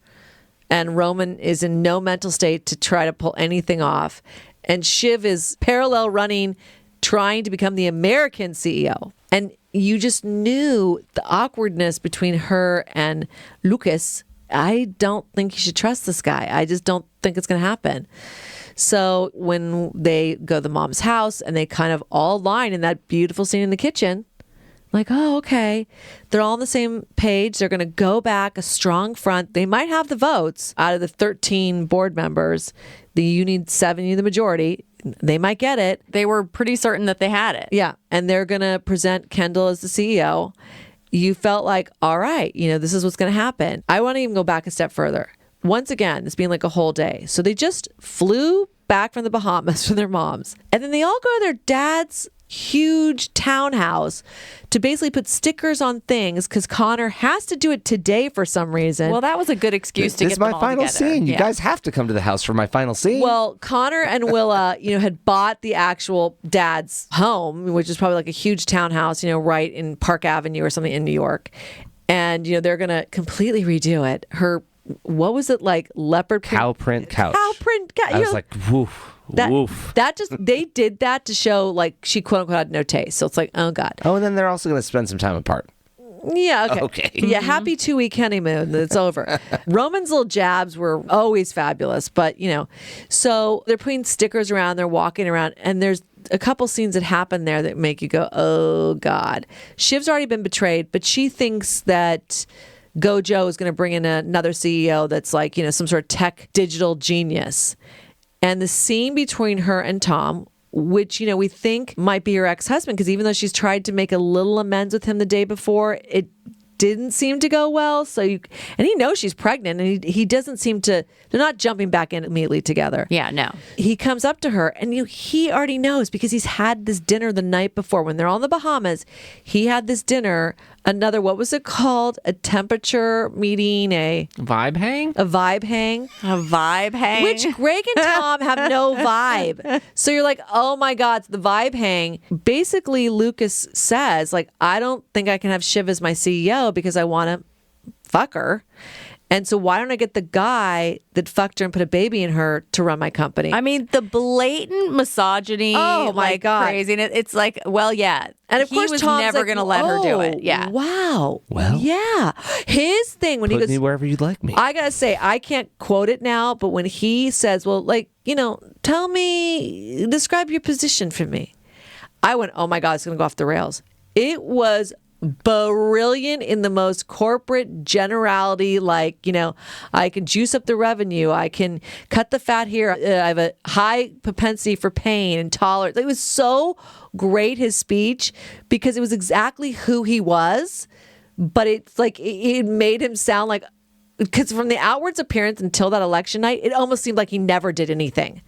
[SPEAKER 2] and Roman is in no mental state to try to pull anything off. And Shiv is parallel running, trying to become the American CEO. And you just knew the awkwardness between her and Lucas. I don't think you should trust this guy. I just don't think it's going to happen. So when they go to the mom's house and they kind of all line in that beautiful scene in the kitchen, like, oh, okay. They're all on the same page. They're going to go back a strong front. They might have the votes out of the 13 board members. You need 7, you need the majority. They might get it.
[SPEAKER 1] They were pretty certain that they had it.
[SPEAKER 2] Yeah. And they're going to present Kendall as the CEO. You felt like, all right, this is what's going to happen. I want to even go back a step further. Once again, it's been like a whole day. So they just flew back from the Bahamas from their moms. And then they all go to their dad's huge townhouse to basically put stickers on things because Connor has to do it today for some reason.
[SPEAKER 1] Well, that was a good excuse to
[SPEAKER 3] This
[SPEAKER 1] get
[SPEAKER 3] is my
[SPEAKER 1] them all
[SPEAKER 3] final
[SPEAKER 1] together.
[SPEAKER 3] scene. You
[SPEAKER 1] Yeah.
[SPEAKER 3] guys have to come to the house for my final scene.
[SPEAKER 2] Well, Connor and Willa, had bought the actual dad's home, which is probably like a huge townhouse, right in Park Avenue or something in New York. And, they're going to completely redo it. What was it like? Leopard print?
[SPEAKER 3] Cow print couch.
[SPEAKER 2] Cow print.
[SPEAKER 3] I was like, woof. Woof.
[SPEAKER 2] They did that to show like she quote unquote had no taste. So it's like, oh God.
[SPEAKER 3] Oh, and then they're also going to spend some time apart.
[SPEAKER 2] Yeah, okay.
[SPEAKER 3] Okay.
[SPEAKER 2] Yeah, happy 2-week honeymoon. It's over. Roman's little jabs were always fabulous, but so they're putting stickers around, they're walking around, and there's a couple scenes that happen there that make you go, oh God. Shiv's already been betrayed, but she thinks that Gojo is going to bring in another CEO that's like, some sort of tech digital genius. And the scene between her and Tom, which, we think might be her ex-husband, because even though she's tried to make a little amends with him the day before, it didn't seem to go well. And he knows she's pregnant, and he doesn't seem to, they're not jumping back in immediately together.
[SPEAKER 1] Yeah, no.
[SPEAKER 2] He comes up to her, and he already knows because he's had this dinner the night before. When they're on the Bahamas, he had this dinner, what was it called? A temperature meeting,
[SPEAKER 4] Vibe hang?
[SPEAKER 2] a vibe hang.
[SPEAKER 1] A vibe hang.
[SPEAKER 2] Which Greg and Tom have no vibe. So you're like, oh my God, it's the vibe hang. Basically, Lucas says, like, I don't think I can have Shiv as my CEO because I want to fuck her. And so why don't I get the guy that fucked her and put a baby in her to run my company?
[SPEAKER 1] I mean, the blatant misogyny,
[SPEAKER 2] Oh, my God.
[SPEAKER 1] craziness. It's like, well, yeah.
[SPEAKER 2] And of course,
[SPEAKER 1] he was
[SPEAKER 2] Tom's
[SPEAKER 1] never
[SPEAKER 2] like,
[SPEAKER 1] going to let her do it.
[SPEAKER 2] "Oh,
[SPEAKER 1] Yeah.
[SPEAKER 2] Wow.
[SPEAKER 3] Well,
[SPEAKER 2] yeah. His thing when he
[SPEAKER 3] Put
[SPEAKER 2] goes,
[SPEAKER 3] me wherever you'd like me.
[SPEAKER 2] I gotta say, I can't quote it now, but when he says, well, like, tell me, describe your position for me. I went, oh my God, it's gonna go off the rails. It was brilliant in the most corporate generality, like, I can juice up the revenue, I can cut the fat here, I have a high propensity for pain and tolerance. It was so great, his speech, because it was exactly who he was, but it's like it made him sound like, because from the outwards appearance until that election night, it almost seemed like he never did anything.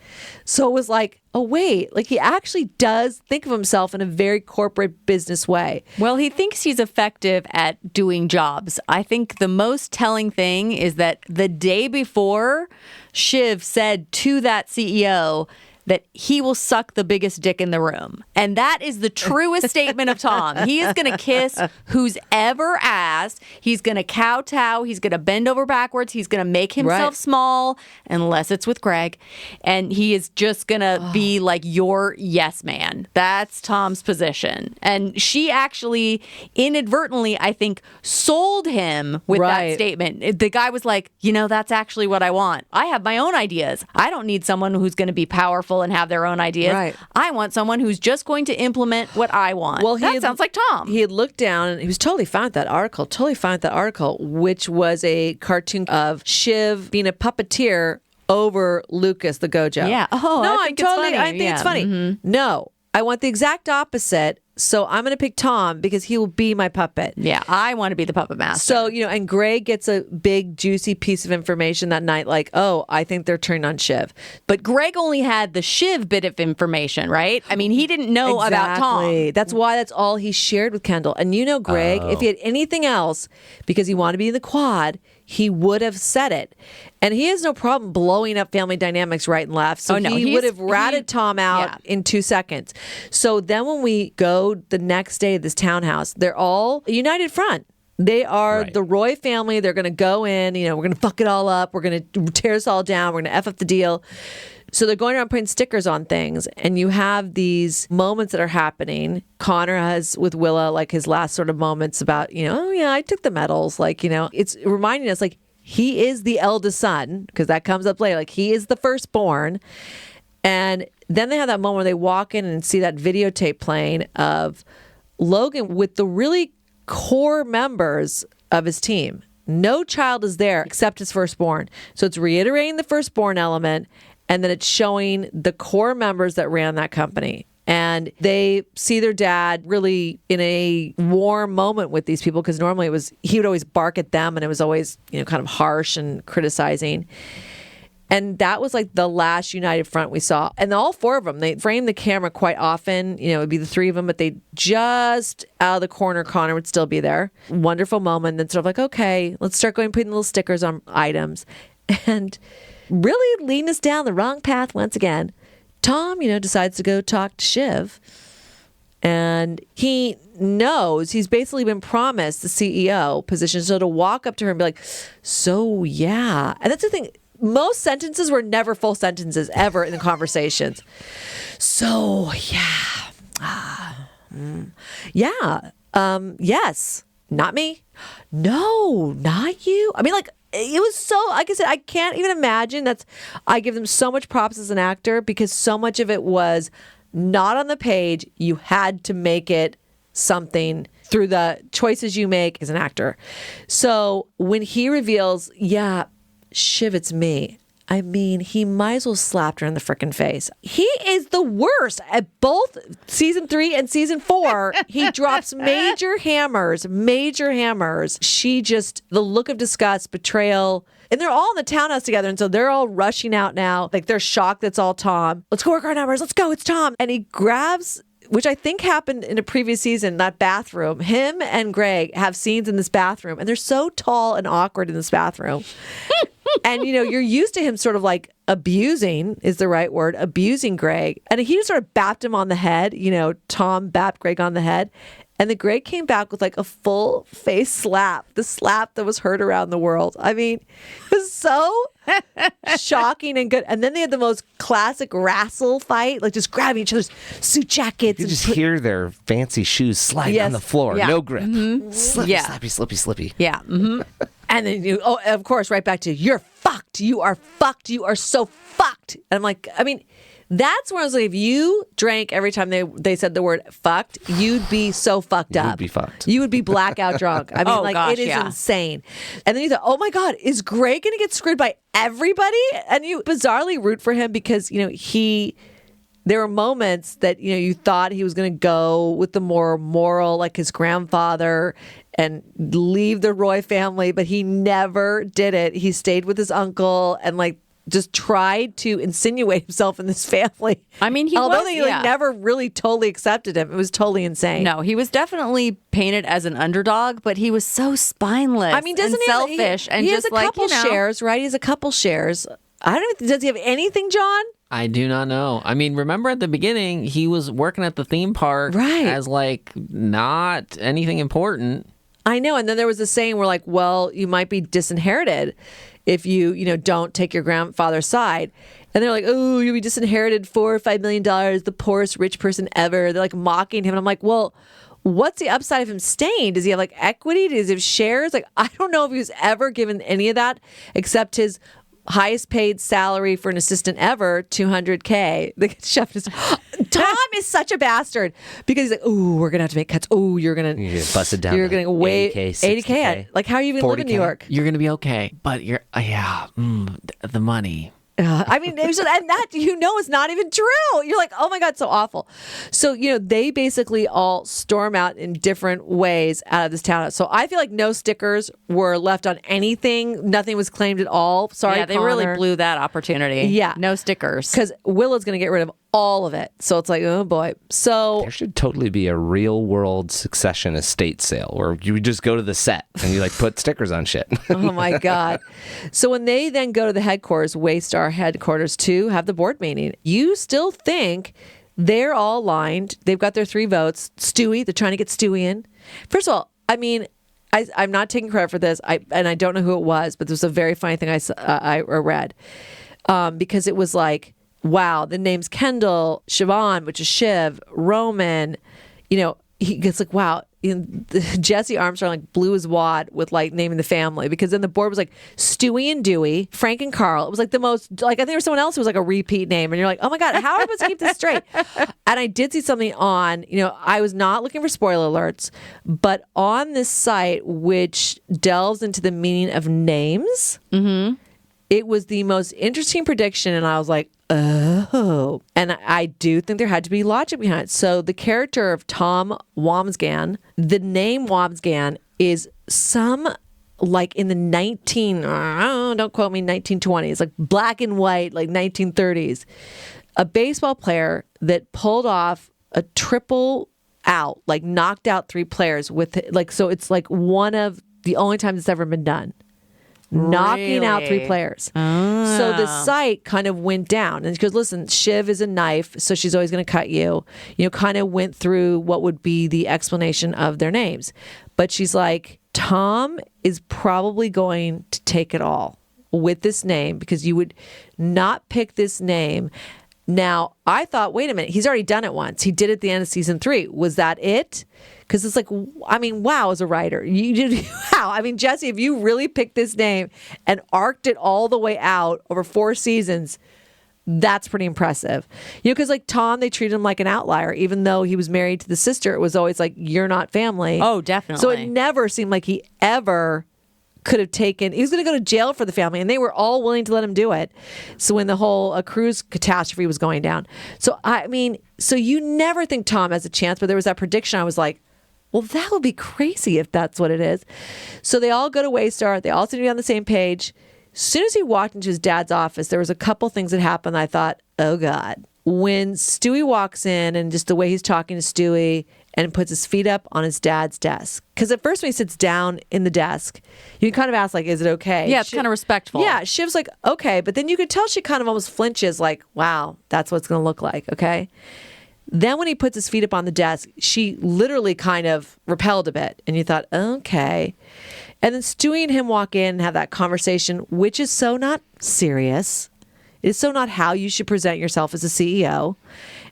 [SPEAKER 2] So it was like, oh, wait, like he actually does think of himself in a very corporate business way.
[SPEAKER 1] Well, he thinks he's effective at doing jobs. I think the most telling thing is that the day before, Shiv said to that CEO that he will suck the biggest dick in the room. And that is the truest statement of Tom. He is going to kiss who's ever asked. He's going to kowtow. He's going to bend over backwards. He's going to make himself small, unless it's with Greg. And he is just going to be like your yes man. That's Tom's position. And she actually inadvertently, I think, sold him with that statement. The guy was like, that's actually what I want. I have my own ideas. I don't need someone who's going to be powerful and have their own ideas.
[SPEAKER 2] Right.
[SPEAKER 1] I want someone who's just going to implement what I want.
[SPEAKER 2] Well,
[SPEAKER 1] that sounds like Tom.
[SPEAKER 2] He had looked down and he was totally fine with that article, which was a cartoon of Shiv being a puppeteer over Lucas, the Gojo.
[SPEAKER 1] Yeah. Oh,
[SPEAKER 2] no,
[SPEAKER 1] I think it's funny.
[SPEAKER 2] I think it's funny.
[SPEAKER 1] Mm-hmm.
[SPEAKER 2] No, I want the exact opposite. So I'm going to pick Tom because he will be my puppet.
[SPEAKER 1] Yeah, I want to be the puppet master.
[SPEAKER 2] So, and Greg gets a big, juicy piece of information that night, like, oh, I think they're turning on Shiv.
[SPEAKER 1] But Greg only had the Shiv bit of information, right? I mean, he didn't know about Tom.
[SPEAKER 2] That's why that's all he shared with Kendall. And Greg, if he had anything else, because he wanted to be in the quad, he would have said it. And he has no problem blowing up family dynamics right and left. So he would have ratted Tom out in 2 seconds. So then when we go the next day to this townhouse, they're all a united front. They are the Roy family. They're going to go in, we're going to fuck it all up. We're going to tear this all down. We're going to F up the deal. So they're going around putting stickers on things, and you have these moments that are happening. Connor has with Willa, like his last sort of moments about, oh yeah, I took the medals. Like, it's reminding us like he is the eldest son, because that comes up later. Like he is the firstborn. And then they have that moment where they walk in and see that videotape playing of Logan with the really core members of his team. No child is there except his firstborn. So it's reiterating the firstborn element. And then it's showing the core members that ran that company. And they see their dad really in a warm moment with these people, because normally he would always bark at them, and it was always, kind of harsh and criticizing. And that was like the last united front we saw. And all four of them, they framed the camera quite often. It would be the three of them, but they just out of the corner, Connor would still be there. Wonderful moment. Then sort of like, okay, let's start putting little stickers on items. And really leading us down the wrong path once again. Tom, decides to go talk to Shiv. And he knows he's basically been promised the CEO position. So to walk up to her and be like, so yeah. And that's the thing. Most sentences were never full sentences ever in the conversations. So yeah. Yes. Not me. No, not you. I mean, like, it was so, like I said, I can't even imagine. I give them so much props as an actor, because so much of it was not on the page. You had to make it something through the choices you make as an actor. So when he reveals, yeah, Shiv, it's me. I mean, he might as well slapped her in the frickin' face. He is the worst at both season 3 and season 4. He drops major hammers. She just, the look of disgust, betrayal, and they're all in the townhouse together. And so they're all rushing out now. Like, they're shocked that's all Tom. Let's go work our numbers. Let's go. It's Tom. And he grabs, which I think happened in a previous season, that bathroom. Him and Greg have scenes in this bathroom, and they're so tall and awkward in this bathroom. And, you're used to him sort of like abusing is the right word, abusing Greg. And he sort of bapped him on the head. Tom bapped Greg on the head. And the Greg came back with like a full face slap, the slap that was heard around the world. I mean, it was so shocking and good. And then they had the most classic wrestle fight, like just grabbing each other's suit jackets.
[SPEAKER 3] You just hear their fancy shoes sliding on the floor.
[SPEAKER 1] Yeah.
[SPEAKER 3] No grip.
[SPEAKER 1] Mm-hmm.
[SPEAKER 3] Slippy.
[SPEAKER 1] Yeah. Mm-hmm.
[SPEAKER 2] And then of course, right back to, you're fucked. You are fucked. You are so fucked. And I'm like, I mean, that's where I was like, if you drank every time they said the word fucked, you'd be so fucked up.
[SPEAKER 3] You'd be fucked.
[SPEAKER 2] You would be blackout drunk. I mean, it is insane. And then you thought, oh my God, is Greg going to get screwed by everybody? And you bizarrely root for him because, there were moments that, you thought he was going to go with the more moral, like his grandfather, and leave the Roy family, but he never did it. He stayed with his uncle and just tried to insinuate himself in this family.
[SPEAKER 1] I mean,
[SPEAKER 2] although they never really totally accepted him. It was totally insane.
[SPEAKER 1] No, he was definitely painted as an underdog, but he was so spineless. I mean, doesn't he selfish and
[SPEAKER 2] he
[SPEAKER 1] just
[SPEAKER 2] has a couple shares, right? He has a couple shares. I don't even, does he have anything, John?
[SPEAKER 4] I do not know. I mean, remember at the beginning, he was working at the theme park as not anything important.
[SPEAKER 2] I know. And then there was a saying where well, you might be disinherited if you don't take your grandfather's side. And they're like, oh, you'll be disinherited $4 or $5 million, the poorest rich person ever. They're mocking him. And I'm like, well, what's the upside of him staying? Does he have equity? Does he have shares? I don't know if he was ever given any of that except his highest paid salary for an assistant ever, $200K. They get shoved his. Tom is such a bastard because he's like, oh, we're gonna have to make cuts. Oh, you're gonna
[SPEAKER 3] get busted down.
[SPEAKER 2] You're gonna wait
[SPEAKER 3] 80K.
[SPEAKER 2] How are you even live in New York?
[SPEAKER 4] You're gonna be okay, but you're the money.
[SPEAKER 2] I mean, and that is not even true. You're like, oh my God, so awful. So, they basically all storm out in different ways out of this town. So I feel like no stickers were left on anything. Nothing was claimed at all. Sorry,
[SPEAKER 1] Yeah, they
[SPEAKER 2] Connor.
[SPEAKER 1] really blew that opportunity.
[SPEAKER 2] Yeah.
[SPEAKER 1] No stickers.
[SPEAKER 2] Because Willow's going to get rid of all of it. So it's like, oh boy. So
[SPEAKER 3] There should totally be a real world Succession estate sale where you would just go to the set and you like put stickers on shit.
[SPEAKER 2] oh my God. So when they then go to the headquarters, Waystar headquarters to have the board meeting, you still think they're all aligned. They've got their 3 votes. Stewie, they're trying to get Stewie in. First of all, I mean, I'm not taking credit for this, and I don't know who it was, but there was a very funny thing I read because it was like, wow, the names Kendall, Siobhan, which is Shiv, Roman, he gets like, wow, Jesse Armstrong like blew his wad with like naming the family, because then the board was like Stewie and Dewey, Frank and Carl. It was like the most, like I think there was someone else who was like a repeat name, and you're like, oh my God, how are we supposed to keep this straight? And I did see something on, I was not looking for spoiler alerts, but on this site which delves into the meaning of names, it was the most interesting prediction, and I was like, oh. And I do think there had to be logic behind it. So the character of Tom Wambsgans, the name Wambsgans is some, like in the don't quote me, 1920s, like black and white, like 1930s, a baseball player that pulled off a triple out, like knocked out 3 players with, like, so it's like one of the only times it's ever been done. Knocking out 3 players.
[SPEAKER 1] Oh.
[SPEAKER 2] So the site kind of went down. And she goes, listen, Shiv is a knife, so she's always going to cut you. Kind of went through what would be the explanation of their names. But she's like, Tom is probably going to take it all with this name, because you would not pick this name. Now, I thought, wait a minute, he's already done it once. He did it at the end of season 3. Was that it? Because it's like, I mean, wow, as a writer, you did, wow. I mean, Jesse, if you really picked this name and arced it all the way out over 4 seasons, that's pretty impressive. Because like Tom, they treated him like an outlier, even though he was married to the sister. It was always like, you're not family.
[SPEAKER 1] Oh, definitely.
[SPEAKER 2] So it never seemed like he ever could have taken, he was going to go to jail for the family, and they were all willing to let him do it. So when the whole cruise catastrophe was going down. So, I mean, so you never think Tom has a chance, but there was that prediction. I was like, well, that would be crazy if that's what it is. So they all go to Waystar. They all seem to be on the same page. As soon as he walked into his dad's office, there was a couple things that happened. I thought, oh God. When Stewie walks in, and just the way he's talking to Stewie and puts his feet up on his dad's desk. Because at first when he sits down in the desk, you can kind of ask, like, is it okay?
[SPEAKER 1] Yeah, it's kind of respectful.
[SPEAKER 2] Yeah, Shiv's like, okay. But then you could tell she kind of almost flinches, like, wow, that's what it's going to look like, okay? Then when he puts his feet up on the desk, she literally kind of repelled a bit. And you thought, okay. And then Stewie and him walk in and have that conversation, which is so not serious. It is so not how you should present yourself as a CEO.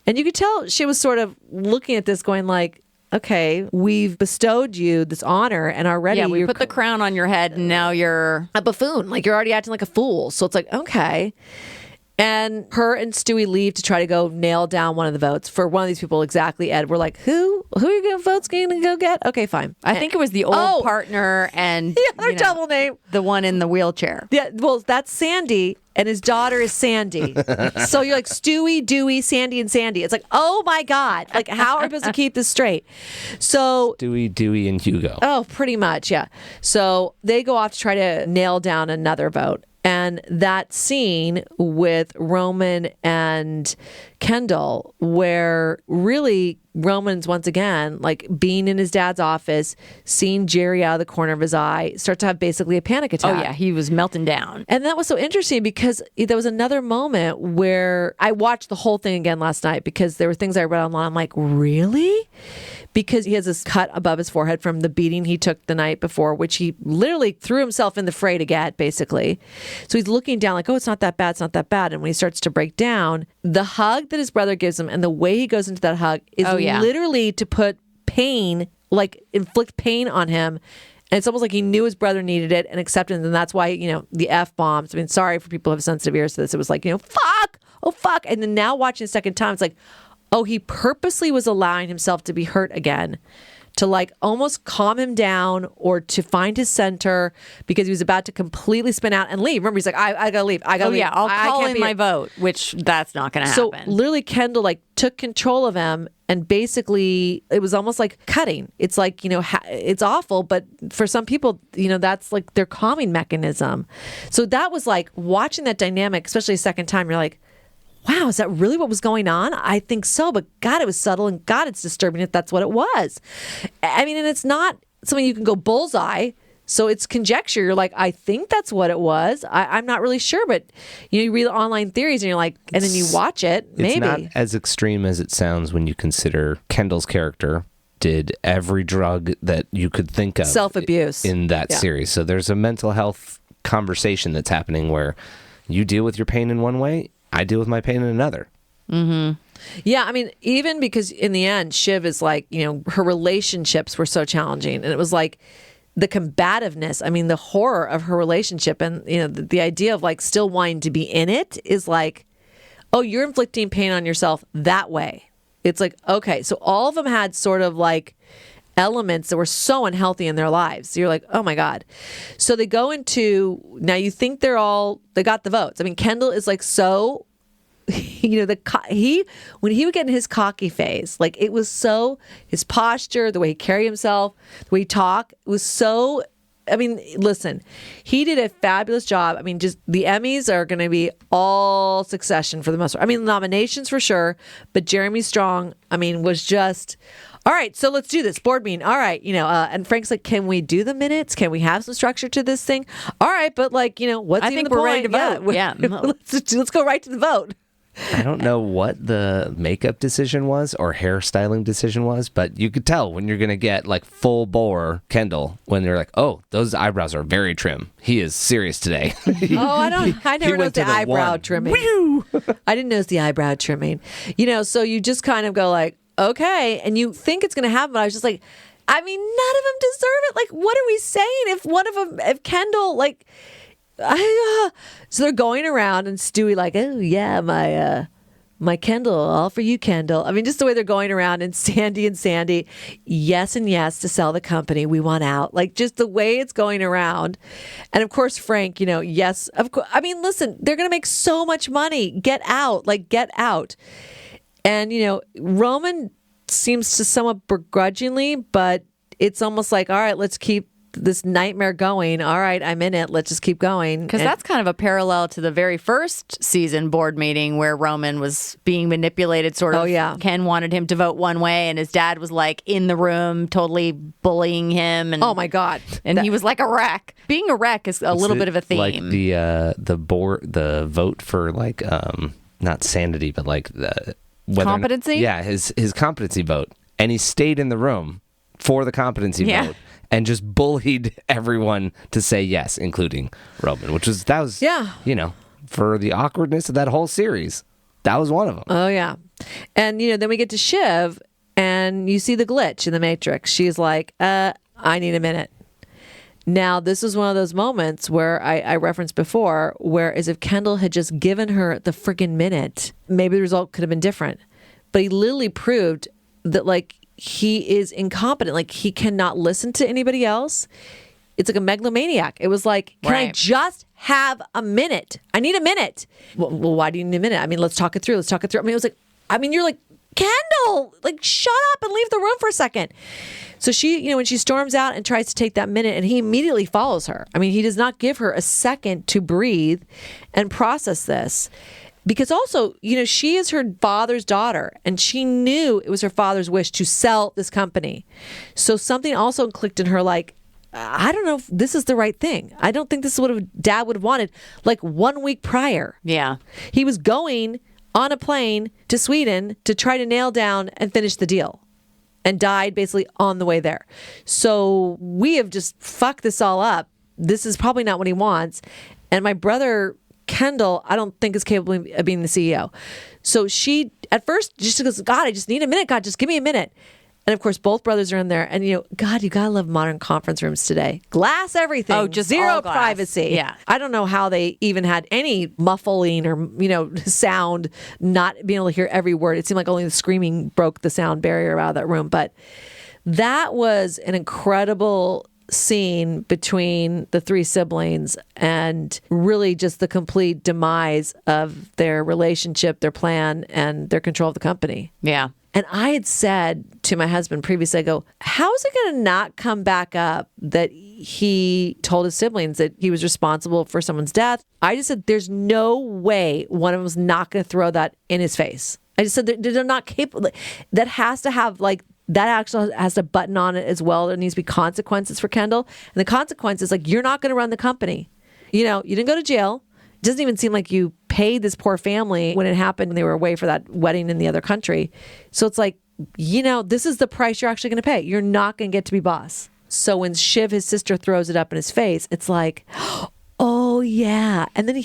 [SPEAKER 2] And you could tell she was sort of looking at this going like, okay, we've bestowed you this honor, and already
[SPEAKER 1] we put the crown on your head, and now you're
[SPEAKER 2] a buffoon. Like, you're already acting like a fool. So it's like, okay. And her and Stewie leave to try to go nail down one of the votes for one of these people. Exactly, Ed. We're like, who are you going to votes going to go get? Okay, fine.
[SPEAKER 1] I think it was the old partner and
[SPEAKER 2] the other double name,
[SPEAKER 1] the one in the wheelchair.
[SPEAKER 2] Yeah, well, that's Sandy, and his daughter is Sandy. So you're like Stewie, Dewey, Sandy, and Sandy. It's like, oh my God, like, how are we supposed to keep this straight? So
[SPEAKER 3] Stewie, Dewey, and Hugo.
[SPEAKER 2] Oh, pretty much, yeah. So they go off to try to nail down another vote. And that scene with Roman and Kendall, where really Roman's once again, like, being in his dad's office, seeing Jerry out of the corner of his eye, start to have basically a panic attack.
[SPEAKER 1] Oh, yeah. He was melting down.
[SPEAKER 2] And that was so interesting, because there was another moment where I watched the whole thing again last night, because there were things I read online. I'm like, really? Because he has this cut above his forehead from the beating he took the night before, which he literally threw himself in the fray to get, basically. So he's looking down like, oh, it's not that bad, it's not that bad. And when he starts to break down, the hug that his brother gives him and the way he goes into that hug is literally to put pain, like inflict pain on him. And it's almost like he knew his brother needed it and accepted it. And that's why, the F-bombs. I mean, sorry for people who have sensitive ears to this. It was like, fuck, oh, fuck. And then now watching the second time, it's like, oh, he purposely was allowing himself to be hurt again to like almost calm him down or to find his center because he was about to completely spin out and leave. Remember, he's like, I gotta leave. I gotta leave.
[SPEAKER 1] Yeah, I'll call in my
[SPEAKER 2] here.
[SPEAKER 1] vote, which that's not going to
[SPEAKER 2] So
[SPEAKER 1] happen.
[SPEAKER 2] literally Kendall like took control of him and basically it was almost like cutting. It's like, it's awful, but for some people, that's like their calming mechanism. So that was like watching that dynamic, especially a second time, you're like, wow, is that really what was going on? I think so, but God, it was subtle, and God, it's disturbing if that's what it was. I mean, and it's not something you can go bullseye, so it's conjecture. You're like, I think that's what it was. I'm not really sure, but you read the online theories, and you're like, and then you watch it, maybe.
[SPEAKER 3] It's not as extreme as it sounds when you consider Kendall's character did every drug that you could think of.
[SPEAKER 2] Self-abuse.
[SPEAKER 3] In that series. So there's a mental health conversation that's happening where you deal with your pain in one way, I deal with my pain in another.
[SPEAKER 2] Mm-hmm. Yeah, I mean, even because in the end, Shiv is like, her relationships were so challenging. And it was like the combativeness, I mean, the horror of her relationship and, the idea of like still wanting to be in it is like, oh, you're inflicting pain on yourself that way. It's like, okay, so all of them had sort of like elements that were so unhealthy in their lives. So you're like, oh my God. So they go into, now you think they got the votes. I mean, Kendall is like so, when he would get in his cocky phase, like it was so, his posture, the way he carried himself, the way he talked, was so, I mean, listen, he did a fabulous job. I mean, just the Emmys are going to be all Succession for the most part. I mean, nominations for sure, but Jeremy Strong, I mean, was just, all right, so let's do this board meeting. All right, and Frank's like, can we do the minutes? Can we have some structure to this thing? All right, but like, what's
[SPEAKER 1] I
[SPEAKER 2] even
[SPEAKER 1] think
[SPEAKER 2] the
[SPEAKER 1] we're
[SPEAKER 2] point?
[SPEAKER 1] ready to vote. Yeah.
[SPEAKER 2] let's go right to the vote.
[SPEAKER 3] I don't know what the makeup decision was or hairstyling decision was, but you could tell when you're going to get like full bore Kendall when they're like, oh, those eyebrows are very trim. He is serious today.
[SPEAKER 2] I never noticed the eyebrow trimming. I didn't notice the eyebrow trimming. So you just kind of go like, okay, and you think it's going to happen, but I was just like, I mean, none of them deserve it. Like, what are we saying if Kendall, like, so they're going around and Stewie like, oh yeah, my Kendall, all for you, Kendall. I mean, just the way they're going around and Sandy, yes and yes to sell the company. We want out. Like just the way it's going around. And of course, Frank, yes, of course. I mean, listen, they're going to make so much money. Get out. And, Roman seems to somewhat begrudgingly, but it's almost like, all right, let's keep this nightmare going. All right, I'm in it. Let's just keep going.
[SPEAKER 1] Because that's kind of a parallel to the very first season board meeting where Roman was being manipulated, sort of.
[SPEAKER 2] Oh, yeah.
[SPEAKER 1] Ken wanted him to vote one way, and his dad was like in the room, totally bullying him. And,
[SPEAKER 2] oh my God.
[SPEAKER 1] And he was like a wreck. Being a wreck is a little bit of a theme.
[SPEAKER 3] Like the vote for like not sanity, but like the
[SPEAKER 1] competency.
[SPEAKER 3] Yeah, his competency vote, and he stayed in the room for the competency vote. And just bullied everyone to say yes, including Roman, that was for the awkwardness of that whole series. That was one of them.
[SPEAKER 2] Oh, yeah. And, then we get to Shiv and you see the glitch in the Matrix. She's like, I need a minute. Now, this is one of those moments where I referenced before, where as if Kendall had just given her the friggin' minute, maybe the result could have been different. But he literally proved that, like, he is incompetent. Like, he cannot listen to anybody else. It's like a megalomaniac. It was like, can I just have a minute? I need a minute. Well, why do you need a minute? I mean, let's talk it through. I mean, it was like, you're like, Kendall, like, shut up and leave the room for a second. So she, when she storms out and tries to take that minute, and he immediately follows her. I mean, he does not give her a second to breathe and process this. Because also, she is her father's daughter, and she knew it was her father's wish to sell this company. So something also clicked in her like, I don't know if this is the right thing. I don't think this is what Dad would have wanted like 1 week prior.
[SPEAKER 1] Yeah.
[SPEAKER 2] He was going on a plane to Sweden to try to nail down and finish the deal and died basically on the way there. So we have just fucked this all up. This is probably not what he wants. And my brother Kendall, I don't think is capable of being the CEO. So she, at first, just goes, God, I just need a minute. God, just give me a minute. And of course, both brothers are in there. And, God, you got to love modern conference rooms today. Glass everything.
[SPEAKER 1] Oh, just
[SPEAKER 2] zero
[SPEAKER 1] glass.
[SPEAKER 2] privacy.
[SPEAKER 1] Yeah.
[SPEAKER 2] I don't know how they even had any muffling or, sound, not being able to hear every word. It seemed like only the screaming broke the sound barrier out of that room. But That was an incredible scene between the three siblings and really just the complete demise of their relationship, their plan, and their control of the company.
[SPEAKER 1] Yeah.
[SPEAKER 2] And I had said to my husband previously, I go, how is it going to not come back up that he told his siblings that he was responsible for someone's death? I just said, there's no way one of them's not going to throw that in his face. I just said, they're not capable. That has to have that actually has to button on it as well. There needs to be consequences for Kendall. And the consequence is you're not going to run the company. You didn't go to jail. It doesn't even seem like you paid this poor family when it happened and they were away for that wedding in the other country. So it's this is the price you're actually going to pay. You're not going to get to be boss. So when Shiv, his sister, throws it up in his face, it's like, oh yeah. And then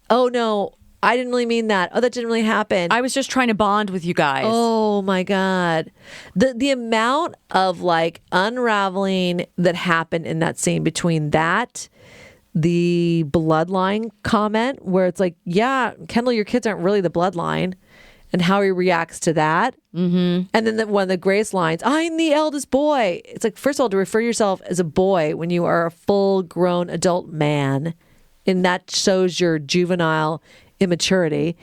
[SPEAKER 2] oh no, I didn't really mean that. Oh, that didn't really happen.
[SPEAKER 1] I was just trying to bond with you guys.
[SPEAKER 2] Oh my God. The amount of unraveling that happened in that scene between that, the bloodline comment where it's yeah, Kendall, your kids aren't really the bloodline, and how he reacts to that. Mm-hmm. And then one of the greatest lines, I'm the eldest boy. It's first of all, to refer yourself as a boy when you are a full grown adult man, and that shows your juvenile immaturity.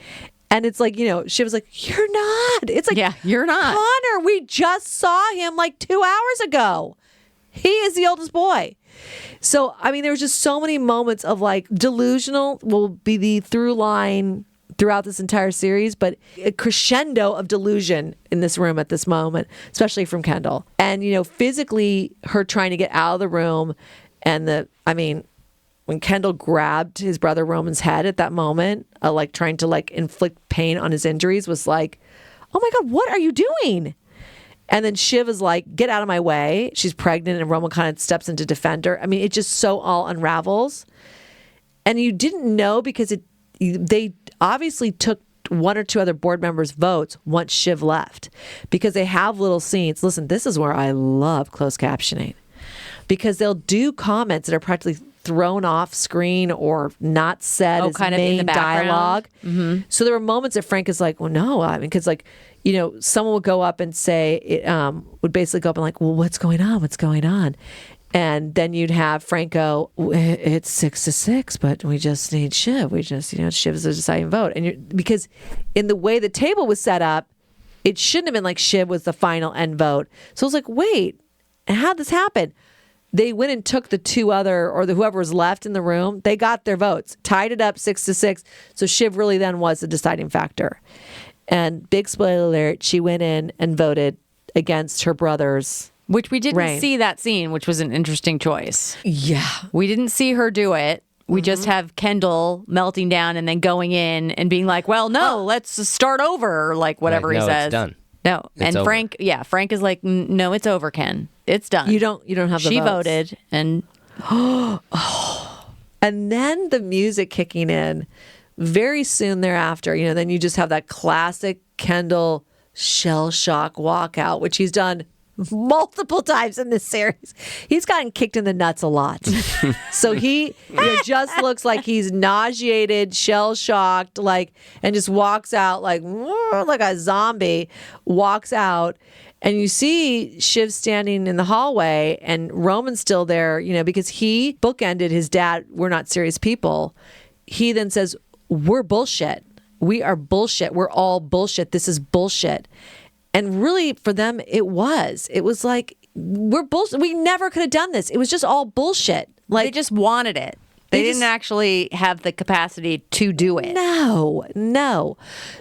[SPEAKER 2] And it's she was you're not. It's
[SPEAKER 1] yeah, you're not.
[SPEAKER 2] Connor, we just saw him 2 hours ago. He is the oldest boy. So, there was just so many moments of delusional will be the through line throughout this entire series, but a crescendo of delusion in this room at this moment, especially from Kendall. And, physically her trying to get out of the room and when Kendall grabbed his brother Roman's head at that moment, trying to inflict pain on his injuries was oh my God, what are you doing? And then Shiv is get out of my way. She's pregnant and Roman kind of steps in to defend her. It just so all unravels. And you didn't know because they obviously took one or two other board members' votes once Shiv left because they have little scenes. Listen, this is where I love closed captioning because they'll do comments that are practically thrown off screen or not said as
[SPEAKER 1] kind
[SPEAKER 2] main
[SPEAKER 1] of in the
[SPEAKER 2] dialogue.
[SPEAKER 1] Mm-hmm.
[SPEAKER 2] So there were moments that Frank is well, no, because someone would go up and say, it would basically go up and well, what's going on? What's going on? And then you'd have Franco, it's 6-6, but we just need Shiv. We just, Shiv is a deciding vote. And because in the way the table was set up, it shouldn't have been Shiv was the final end vote. So I was wait, how'd this happen? They went and took the two other, or whoever was left in the room, they got their votes, tied it up 6-6. So Shiv really then was the deciding factor. And big spoiler alert, she went in and voted against her brother's
[SPEAKER 1] Which we didn't
[SPEAKER 2] reign.
[SPEAKER 1] see that scene, which was an interesting choice.
[SPEAKER 2] Yeah.
[SPEAKER 1] We didn't see her do it. We just have Kendall melting down and then going in and being well, no, let's start over, whatever he says.
[SPEAKER 3] It's done.
[SPEAKER 1] No.
[SPEAKER 3] It's
[SPEAKER 1] and
[SPEAKER 3] over.
[SPEAKER 1] Frank is no, it's over, Ken. It's done.
[SPEAKER 2] You don't have the
[SPEAKER 1] She
[SPEAKER 2] votes.
[SPEAKER 1] voted and
[SPEAKER 2] And then the music kicking in very soon thereafter, then you just have that classic Kendall shell shock walkout, which he's done multiple times in this series. He's gotten kicked in the nuts a lot. So he just looks like he's nauseated, shell shocked, and just walks out like a zombie, walks out. And you see Shiv standing in the hallway and Roman's still there, because he bookended his dad, we're not serious people. He then says, we're bullshit. We are bullshit. We're all bullshit. This is bullshit. And really for them, it was we're bullshit. We never could have done this. It was just all bullshit.
[SPEAKER 1] they just wanted it. They didn't actually have the capacity to do it.
[SPEAKER 2] No.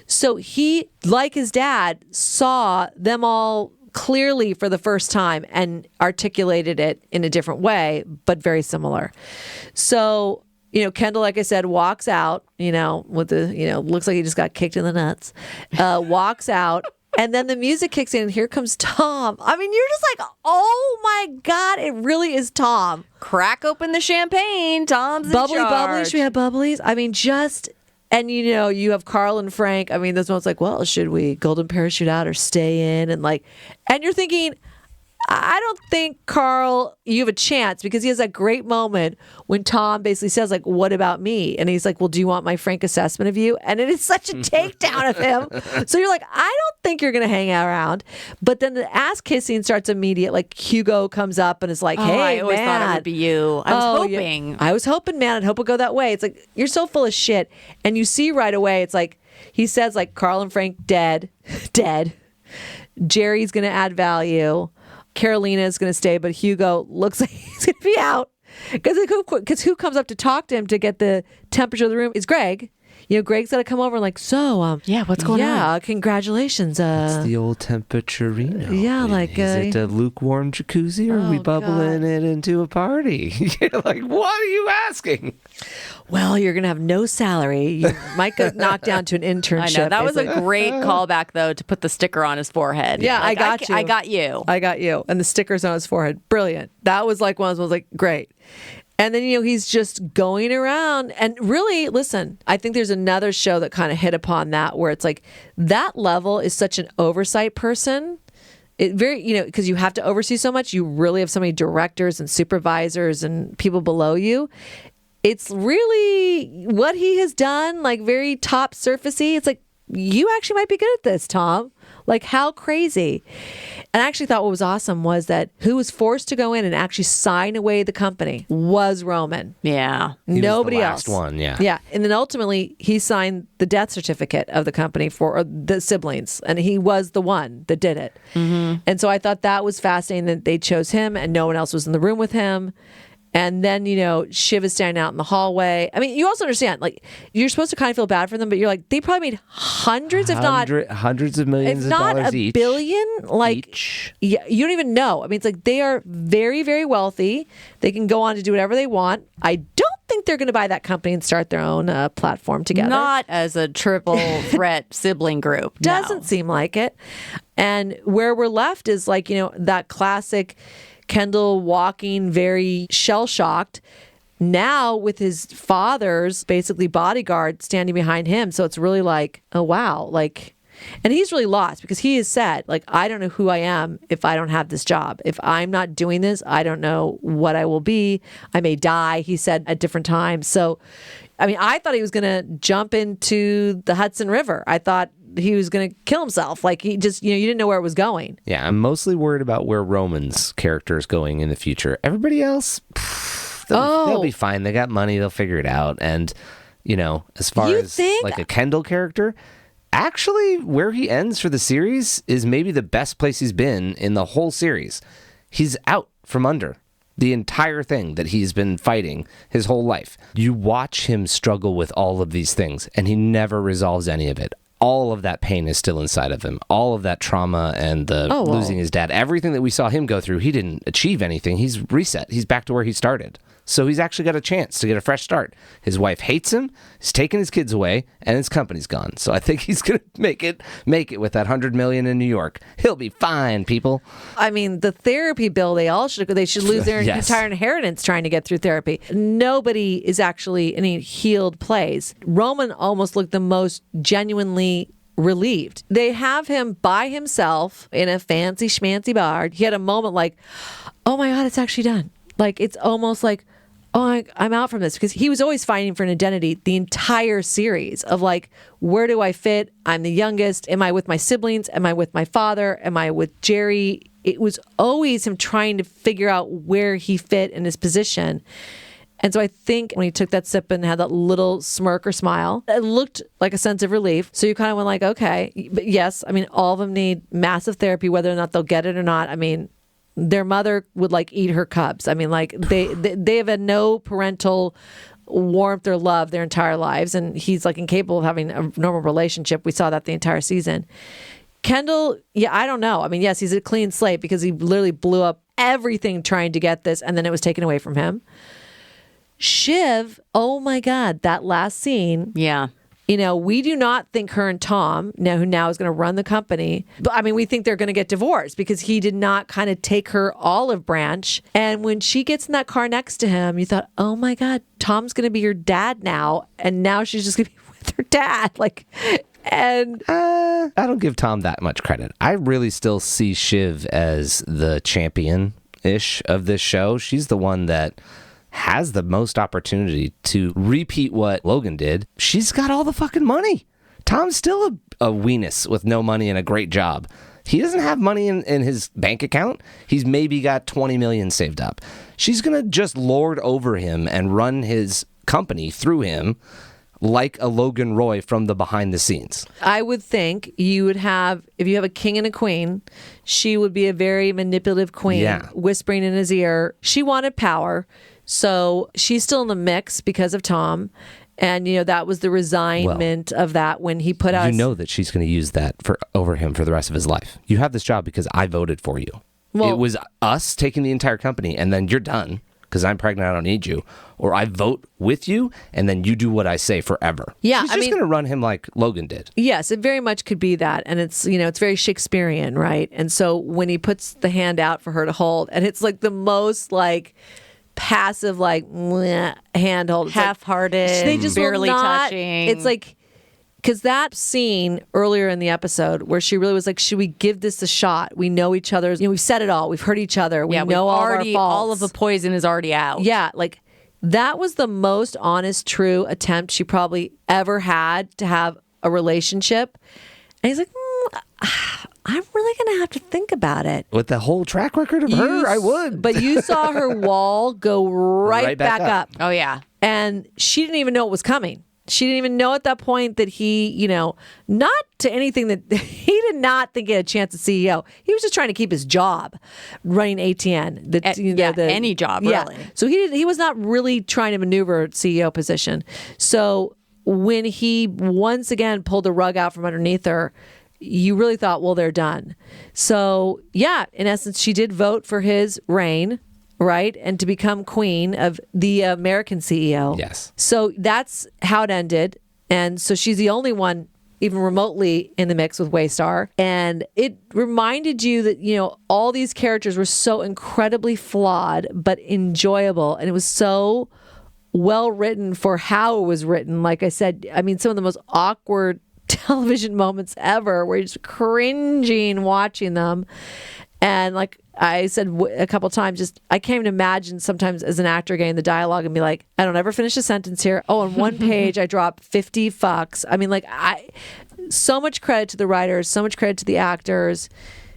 [SPEAKER 2] So he, like his dad, saw them all clearly for the first time and articulated it in a different way, but very similar. So, Kendall, like I said, walks out, with the, looks like he just got kicked in the nuts, walks out. And then the music kicks in, and here comes Tom. You're just oh my God, it really is Tom.
[SPEAKER 1] Crack open the champagne. Tom's
[SPEAKER 2] Bubbly.
[SPEAKER 1] in charge.
[SPEAKER 2] Should we have bubblies? And you have Carl and Frank. Those ones well, should we golden parachute out or stay in? And you're thinking, I don't think, Carl, you have a chance, because he has that great moment when Tom basically says, like, what about me? And he's like, well, do you want my frank assessment of you? And it is such a takedown of him. So you're like, I don't think you're going to hang around. But then the ass kissing starts immediate. Like, Hugo comes up and is like, hey,
[SPEAKER 1] I always thought it would be you. I was hoping.
[SPEAKER 2] Yeah. I was hoping, man. I'd hope it'd go that way. It's like, you're so full of shit. And you see right away, it's like, he says, like, Carl and Frank dead. Jerry's going to add value. Carolina is going to stay, but Hugo looks like he's going to be out. Because who comes up to talk to him to get the temperature of the room is Greg. You know, Greg's got to come over and like, so,
[SPEAKER 1] yeah, what's going on?
[SPEAKER 2] Yeah, congratulations.
[SPEAKER 3] It's the old temperaturino.
[SPEAKER 2] Yeah, like,
[SPEAKER 3] is it a lukewarm jacuzzi, or are we bubbling it into a party? You're like, what are you asking?
[SPEAKER 2] Well, you're going to have no salary. You might get knocked down to an internship.
[SPEAKER 1] I know. That was a great callback, though, to put the sticker on his forehead.
[SPEAKER 2] Yeah,
[SPEAKER 1] like,
[SPEAKER 2] I got you.
[SPEAKER 1] I got you.
[SPEAKER 2] I got you. And the stickers on his forehead. Brilliant. That was like one of those ones, like, great. And then, you know, he's just going around. And really, listen, I think there's another show that kind of hit upon that, where it's like, that level is such an oversight person. It very, you know, because you have to oversee so much. You really have so many directors and supervisors and people below you. It's really what he has done, like, very top surfacey. It's like, you actually might be good at this, Tom. Like, how crazy. And I actually thought what was awesome was that who was forced to go in and actually sign away the company was Roman.
[SPEAKER 1] Yeah.
[SPEAKER 2] Nobody
[SPEAKER 3] was the
[SPEAKER 2] else.
[SPEAKER 3] last one, yeah.
[SPEAKER 2] Yeah. And then ultimately, he signed the death certificate of the company for the siblings. And he was the one that did it. Mm-hmm. And so I thought that was fascinating that they chose him and no one else was in the room with him. And then, you know, Shiv is standing out in the hallway. I mean, you also understand, like, you're supposed to kind of feel bad for them, but you're like, they probably made hundreds, if not
[SPEAKER 3] hundreds of millions of
[SPEAKER 2] not
[SPEAKER 3] dollars
[SPEAKER 2] a
[SPEAKER 3] each.
[SPEAKER 2] billion. Like,
[SPEAKER 3] each.
[SPEAKER 2] Yeah, you don't even know. I mean, it's like they are very, very wealthy. They can go on to do whatever they want. I don't think they're going to buy that company and start their own platform together.
[SPEAKER 1] Not as a triple threat sibling group.
[SPEAKER 2] Doesn't seem like it. And where we're left is like, you know, that classic Kendall walking very shell-shocked, now with his father's basically bodyguard standing behind him. So it's really like, oh, wow. Like, and he's really lost because he has said, like, I don't know who I am if I don't have this job. If I'm not doing this, I don't know what I will be. I may die, he said at different times. So, I mean, I thought he was going to jump into the Hudson River. I thought he was going to kill himself. Like, he just, you know, you didn't know where it was going.
[SPEAKER 3] Yeah, I'm mostly worried about where Roman's character is going in the future. Everybody else, they'll be fine. They got money. They'll figure it out. And, you know, as far as like a Kendall character, actually where he ends for the series is maybe the best place he's been in the whole series. He's out from under the entire thing that he's been fighting his whole life. You watch him struggle with all of these things, and he never resolves any of it. All of that pain is still inside of him. All of that trauma and the losing his dad, everything that we saw him go through, he didn't achieve anything. He's reset. He's back to where he started. So he's actually got a chance to get a fresh start. His wife hates him. He's taken his kids away, and his company's gone. So I think he's going to make it with that $100 million in New York. He'll be fine, people.
[SPEAKER 2] I mean, the therapy bill, they should lose their entire inheritance trying to get through therapy. Nobody is actually in any healed place. Roman almost looked the most genuinely relieved. They have him by himself in a fancy schmancy bar. He had a moment like, oh my God, it's actually done. Like, it's almost like, oh, I'm out from this, because he was always fighting for an identity the entire series of like, where do I fit? I'm the youngest. Am I with my siblings? Am I with my father? Am I with Jerry? It was always him trying to figure out where he fit in his position. And so I think when he took that sip and had that little smirk or smile, it looked like a sense of relief. So you kind of went like, okay, but yes, I mean, all of them need massive therapy, whether or not they'll get it or not. I mean, their mother would like eat her cubs. I mean, like they have had no parental warmth or love their entire lives. And he's like incapable of having a normal relationship. We saw that the entire season. Kendall, yeah, I don't know. I mean, yes, he's a clean slate because he literally blew up everything trying to get this, and then it was taken away from him. Shiv, oh my God, that last scene.
[SPEAKER 1] Yeah.
[SPEAKER 2] You know, we do not think her and Tom, who now is going to run the company, but I mean, we think they're going to get divorced because he did not kind of take her olive branch. And when she gets in that car next to him, you thought, oh my God, Tom's going to be your dad now. And now she's just going to be with her dad. Like, And
[SPEAKER 3] I don't give Tom that much credit. I really still see Shiv as the champion-ish of this show. She's the one that has the most opportunity to repeat what Logan did. She's got all the fucking money. Tom's still a weenus with no money and a great job. He doesn't have money in his bank account. He's maybe got 20 million saved up. She's going to just lord over him and run his company through him like a Logan Roy from the behind the scenes.
[SPEAKER 2] I would think you would have, if you have a king and a queen, she would be a very manipulative queen, whispering in his ear. She wanted power, so she's still in the mix because of Tom. And, that was the resignment of that when he put out...
[SPEAKER 3] You know that she's going to use that over him for the rest of his life. You have this job because I voted for you. Well, it was us taking the entire company, and then you're done because I'm pregnant, I don't need you. Or I vote with you, and then you do what I say forever.
[SPEAKER 2] Yeah,
[SPEAKER 3] she's just going to run him like Logan did.
[SPEAKER 2] Yes, it very much could be that. And it's, it's very Shakespearean, right? And so when he puts the hand out for her to hold, and it's like the most passive, handhold,
[SPEAKER 1] half-hearted,
[SPEAKER 2] they just
[SPEAKER 1] barely
[SPEAKER 2] touching. It's like, because that scene earlier in the episode where she really was like, should we give this a shot? We know each other's, we've said it all. We've hurt each other. We know all our faults.
[SPEAKER 1] All of the poison is already out.
[SPEAKER 2] Yeah, that was the most honest, true attempt she probably ever had to have a relationship. And he's like, I'm really going to have to think about it.
[SPEAKER 3] With the whole track record of her, I would.
[SPEAKER 2] But you saw her wall go right back up.
[SPEAKER 1] Oh, yeah.
[SPEAKER 2] And she didn't even know it was coming. She didn't even know at that point that he, not to anything that he did not think he had a chance at CEO. He was just trying to keep his job running ATN.
[SPEAKER 1] Any job, really.
[SPEAKER 2] So he was not really trying to maneuver CEO position. So when he once again pulled the rug out from underneath her, you really thought, well, they're done. So, yeah, in essence, she did vote for his reign, right? And to become queen of the American CEO.
[SPEAKER 3] Yes.
[SPEAKER 2] So that's how it ended. And so she's the only one even remotely in the mix with Waystar. And it reminded you that, all these characters were so incredibly flawed, but enjoyable. And it was so well written for how it was written. Like I said, some of the most awkward television moments ever where you're just cringing watching them. And like I said a couple times, I can't even imagine sometimes as an actor getting the dialogue and be like, I don't ever finish a sentence here. Oh, on one page I drop 50 fucks. So much credit to the writers, so much credit to the actors,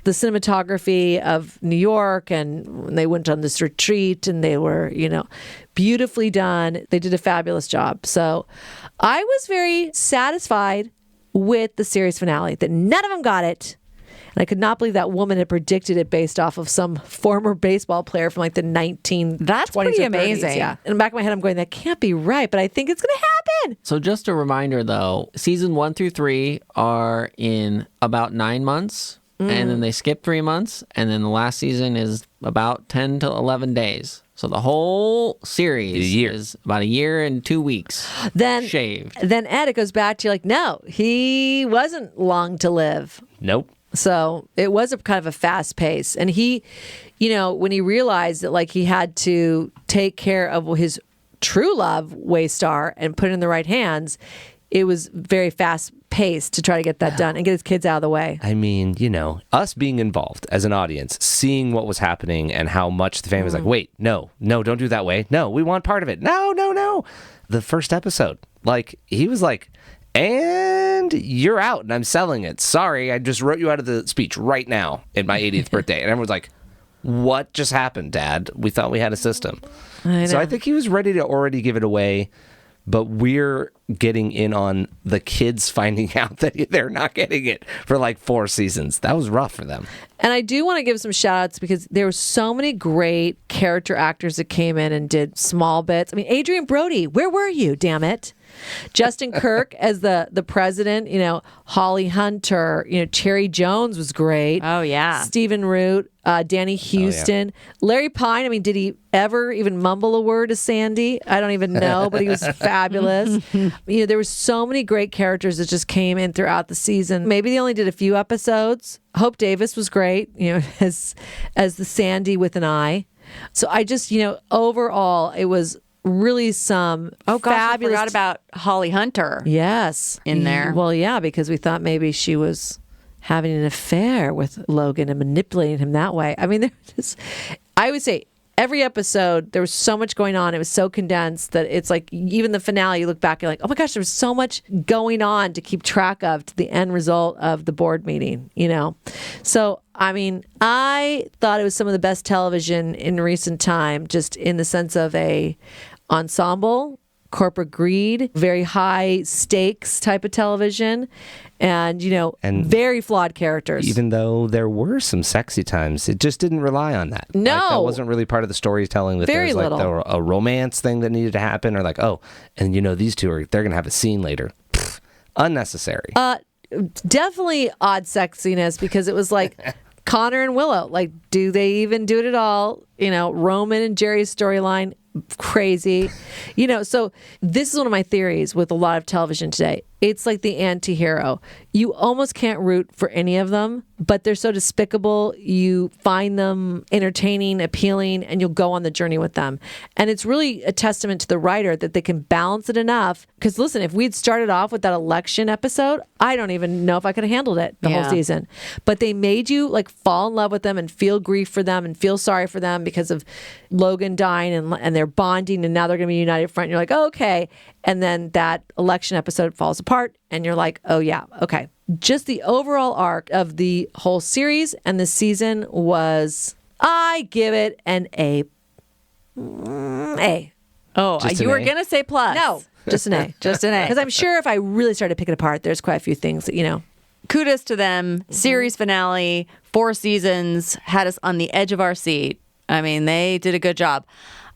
[SPEAKER 2] the cinematography of New York, and when they went on this retreat and they were, beautifully done. They did a fabulous job. So I was very satisfied with the series finale, that none of them got it. And I could not believe that woman had predicted it based off of some former baseball player from the 1920s.
[SPEAKER 1] That's pretty amazing.
[SPEAKER 2] Yeah. In the back of my head, I'm going, that can't be right, but I think it's going to happen.
[SPEAKER 4] So just a reminder, though, season 1 through 3 are in about 9 months, and then they skip 3 months, and then the last season is about 10 to 11 days. So the whole series is about a year and 2 weeks shaved.
[SPEAKER 2] Then, Ed, it goes back to no, he wasn't long to live.
[SPEAKER 3] Nope.
[SPEAKER 2] So it was a kind of a fast pace. And he, when he realized that he had to take care of his true love, Waystar, and put it in the right hands, it was very fast paced to try to get that done and get his kids out of the way.
[SPEAKER 3] Us being involved as an audience, seeing what was happening and how much the family was like, wait, no, don't do that way. No, we want part of it. No. The first episode, he was like, and you're out and I'm selling it. Sorry, I just wrote you out of the speech right now at my 80th birthday. And everyone's like, what just happened, Dad? We thought we had a system. So I think he was ready to already give it away. But we're getting in on the kids finding out that they're not getting it for 4 seasons. That was rough for them.
[SPEAKER 2] And I do want to give some shout outs because there were so many great character actors that came in and did small bits. Adrian Brody, where were you, damn it? Justin Kirk as the president, Holly Hunter, Cherry Jones was great.
[SPEAKER 1] Oh, yeah.
[SPEAKER 2] Stephen Root, Danny Houston. Larry Pine, did he ever even mumble a word to Sandy? I don't even know, but he was fabulous. There were so many great characters that just came in throughout the season. Maybe they only did a few episodes. Hope Davis was great, as the Sandy with an eye. So I just, overall, it was really some fabulous.
[SPEAKER 1] I forgot about Holly Hunter.
[SPEAKER 2] Yes.
[SPEAKER 1] In there.
[SPEAKER 2] Well, yeah, because we thought maybe she was having an affair with Logan and manipulating him that way. I mean, I would say every episode, there was so much going on. It was so condensed that it's like, even the finale, you look back, you're like, oh my gosh, there was so much going on to keep track of to the end result of the board meeting, you know? So, I mean, I thought it was some of the best television in recent time, just in the sense of a ensemble, corporate greed, very high stakes type of television, and, you know,
[SPEAKER 3] And
[SPEAKER 2] very flawed characters.
[SPEAKER 3] Even though there were some sexy times, it just didn't rely on that.
[SPEAKER 2] No.
[SPEAKER 3] Like, that wasn't really part of the storytelling. That
[SPEAKER 2] Very
[SPEAKER 3] there's like
[SPEAKER 2] little.
[SPEAKER 3] a romance thing that needed to happen, or like, oh, and you know, these two they're gonna have a scene later. Pfft, unnecessary.
[SPEAKER 2] Definitely odd sexiness, because it was like Connor and Willow. Like, do they even do it at all? You know, Roman and Jerry's storyline, crazy. You know, so this is one of my theories with a lot of television today. It's like the anti-hero. You almost can't root for any of them, but they're so despicable. You find them entertaining, appealing, and you'll go on the journey with them. And it's really a testament to the writer that they can balance it enough. Because listen, if we'd started off with that election episode, I don't even know if I could have handled it the whole season. But they made you like fall in love with them and feel grief for them and feel sorry for them because of Logan dying, and they're bonding, and now they're going to be united front. And you're like, oh, okay. And then that election episode falls apart, and you're like, oh yeah, okay. Just the overall arc of the whole series and the season was, I give it an A. A.
[SPEAKER 1] Oh,
[SPEAKER 3] Just
[SPEAKER 1] you
[SPEAKER 3] an
[SPEAKER 1] were
[SPEAKER 3] A?
[SPEAKER 1] going to say plus.
[SPEAKER 2] No, just an A.
[SPEAKER 1] Just an A.
[SPEAKER 2] Because I'm sure if I really started to pick it apart, there's quite a few things that, you know.
[SPEAKER 1] Kudos to them. Series finale, 4 seasons, had us on the edge of our seat. I mean, they did a good job.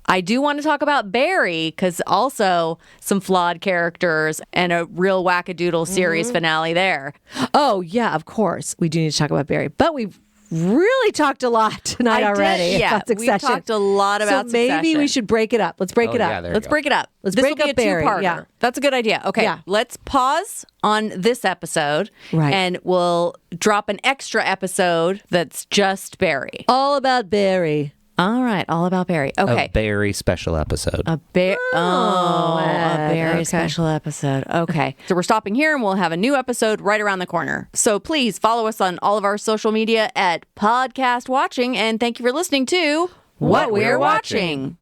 [SPEAKER 1] I do want to talk about Barry, because also some flawed characters and a real wackadoodle series finale there.
[SPEAKER 2] Oh, yeah, of course. We do need to talk about Barry. But we've really talked a lot tonight already about
[SPEAKER 1] we
[SPEAKER 2] Succession.
[SPEAKER 1] talked a lot about
[SPEAKER 2] So maybe
[SPEAKER 1] Succession.
[SPEAKER 2] we should break it up. Let's break it
[SPEAKER 3] yeah,
[SPEAKER 2] up.
[SPEAKER 3] there you
[SPEAKER 1] Let's
[SPEAKER 3] go.
[SPEAKER 1] break it up.
[SPEAKER 2] Let's
[SPEAKER 1] this
[SPEAKER 2] break
[SPEAKER 1] will be
[SPEAKER 2] up
[SPEAKER 1] a
[SPEAKER 2] Barry,
[SPEAKER 1] two-parter.
[SPEAKER 2] yeah.
[SPEAKER 1] That's a good idea. Okay,
[SPEAKER 2] Yeah.
[SPEAKER 1] let's pause on this episode,
[SPEAKER 2] Right.
[SPEAKER 1] and we'll drop an extra episode that's just Barry.
[SPEAKER 2] All about Barry.
[SPEAKER 1] All right, all about Barry. Okay.
[SPEAKER 3] A very special episode.
[SPEAKER 1] A Barry
[SPEAKER 2] okay.
[SPEAKER 1] special episode. Okay. So we're stopping here, and we'll have a new episode right around the corner. So please follow us on all of our social media at Podcast Watching, and thank you for listening to What We're Watching.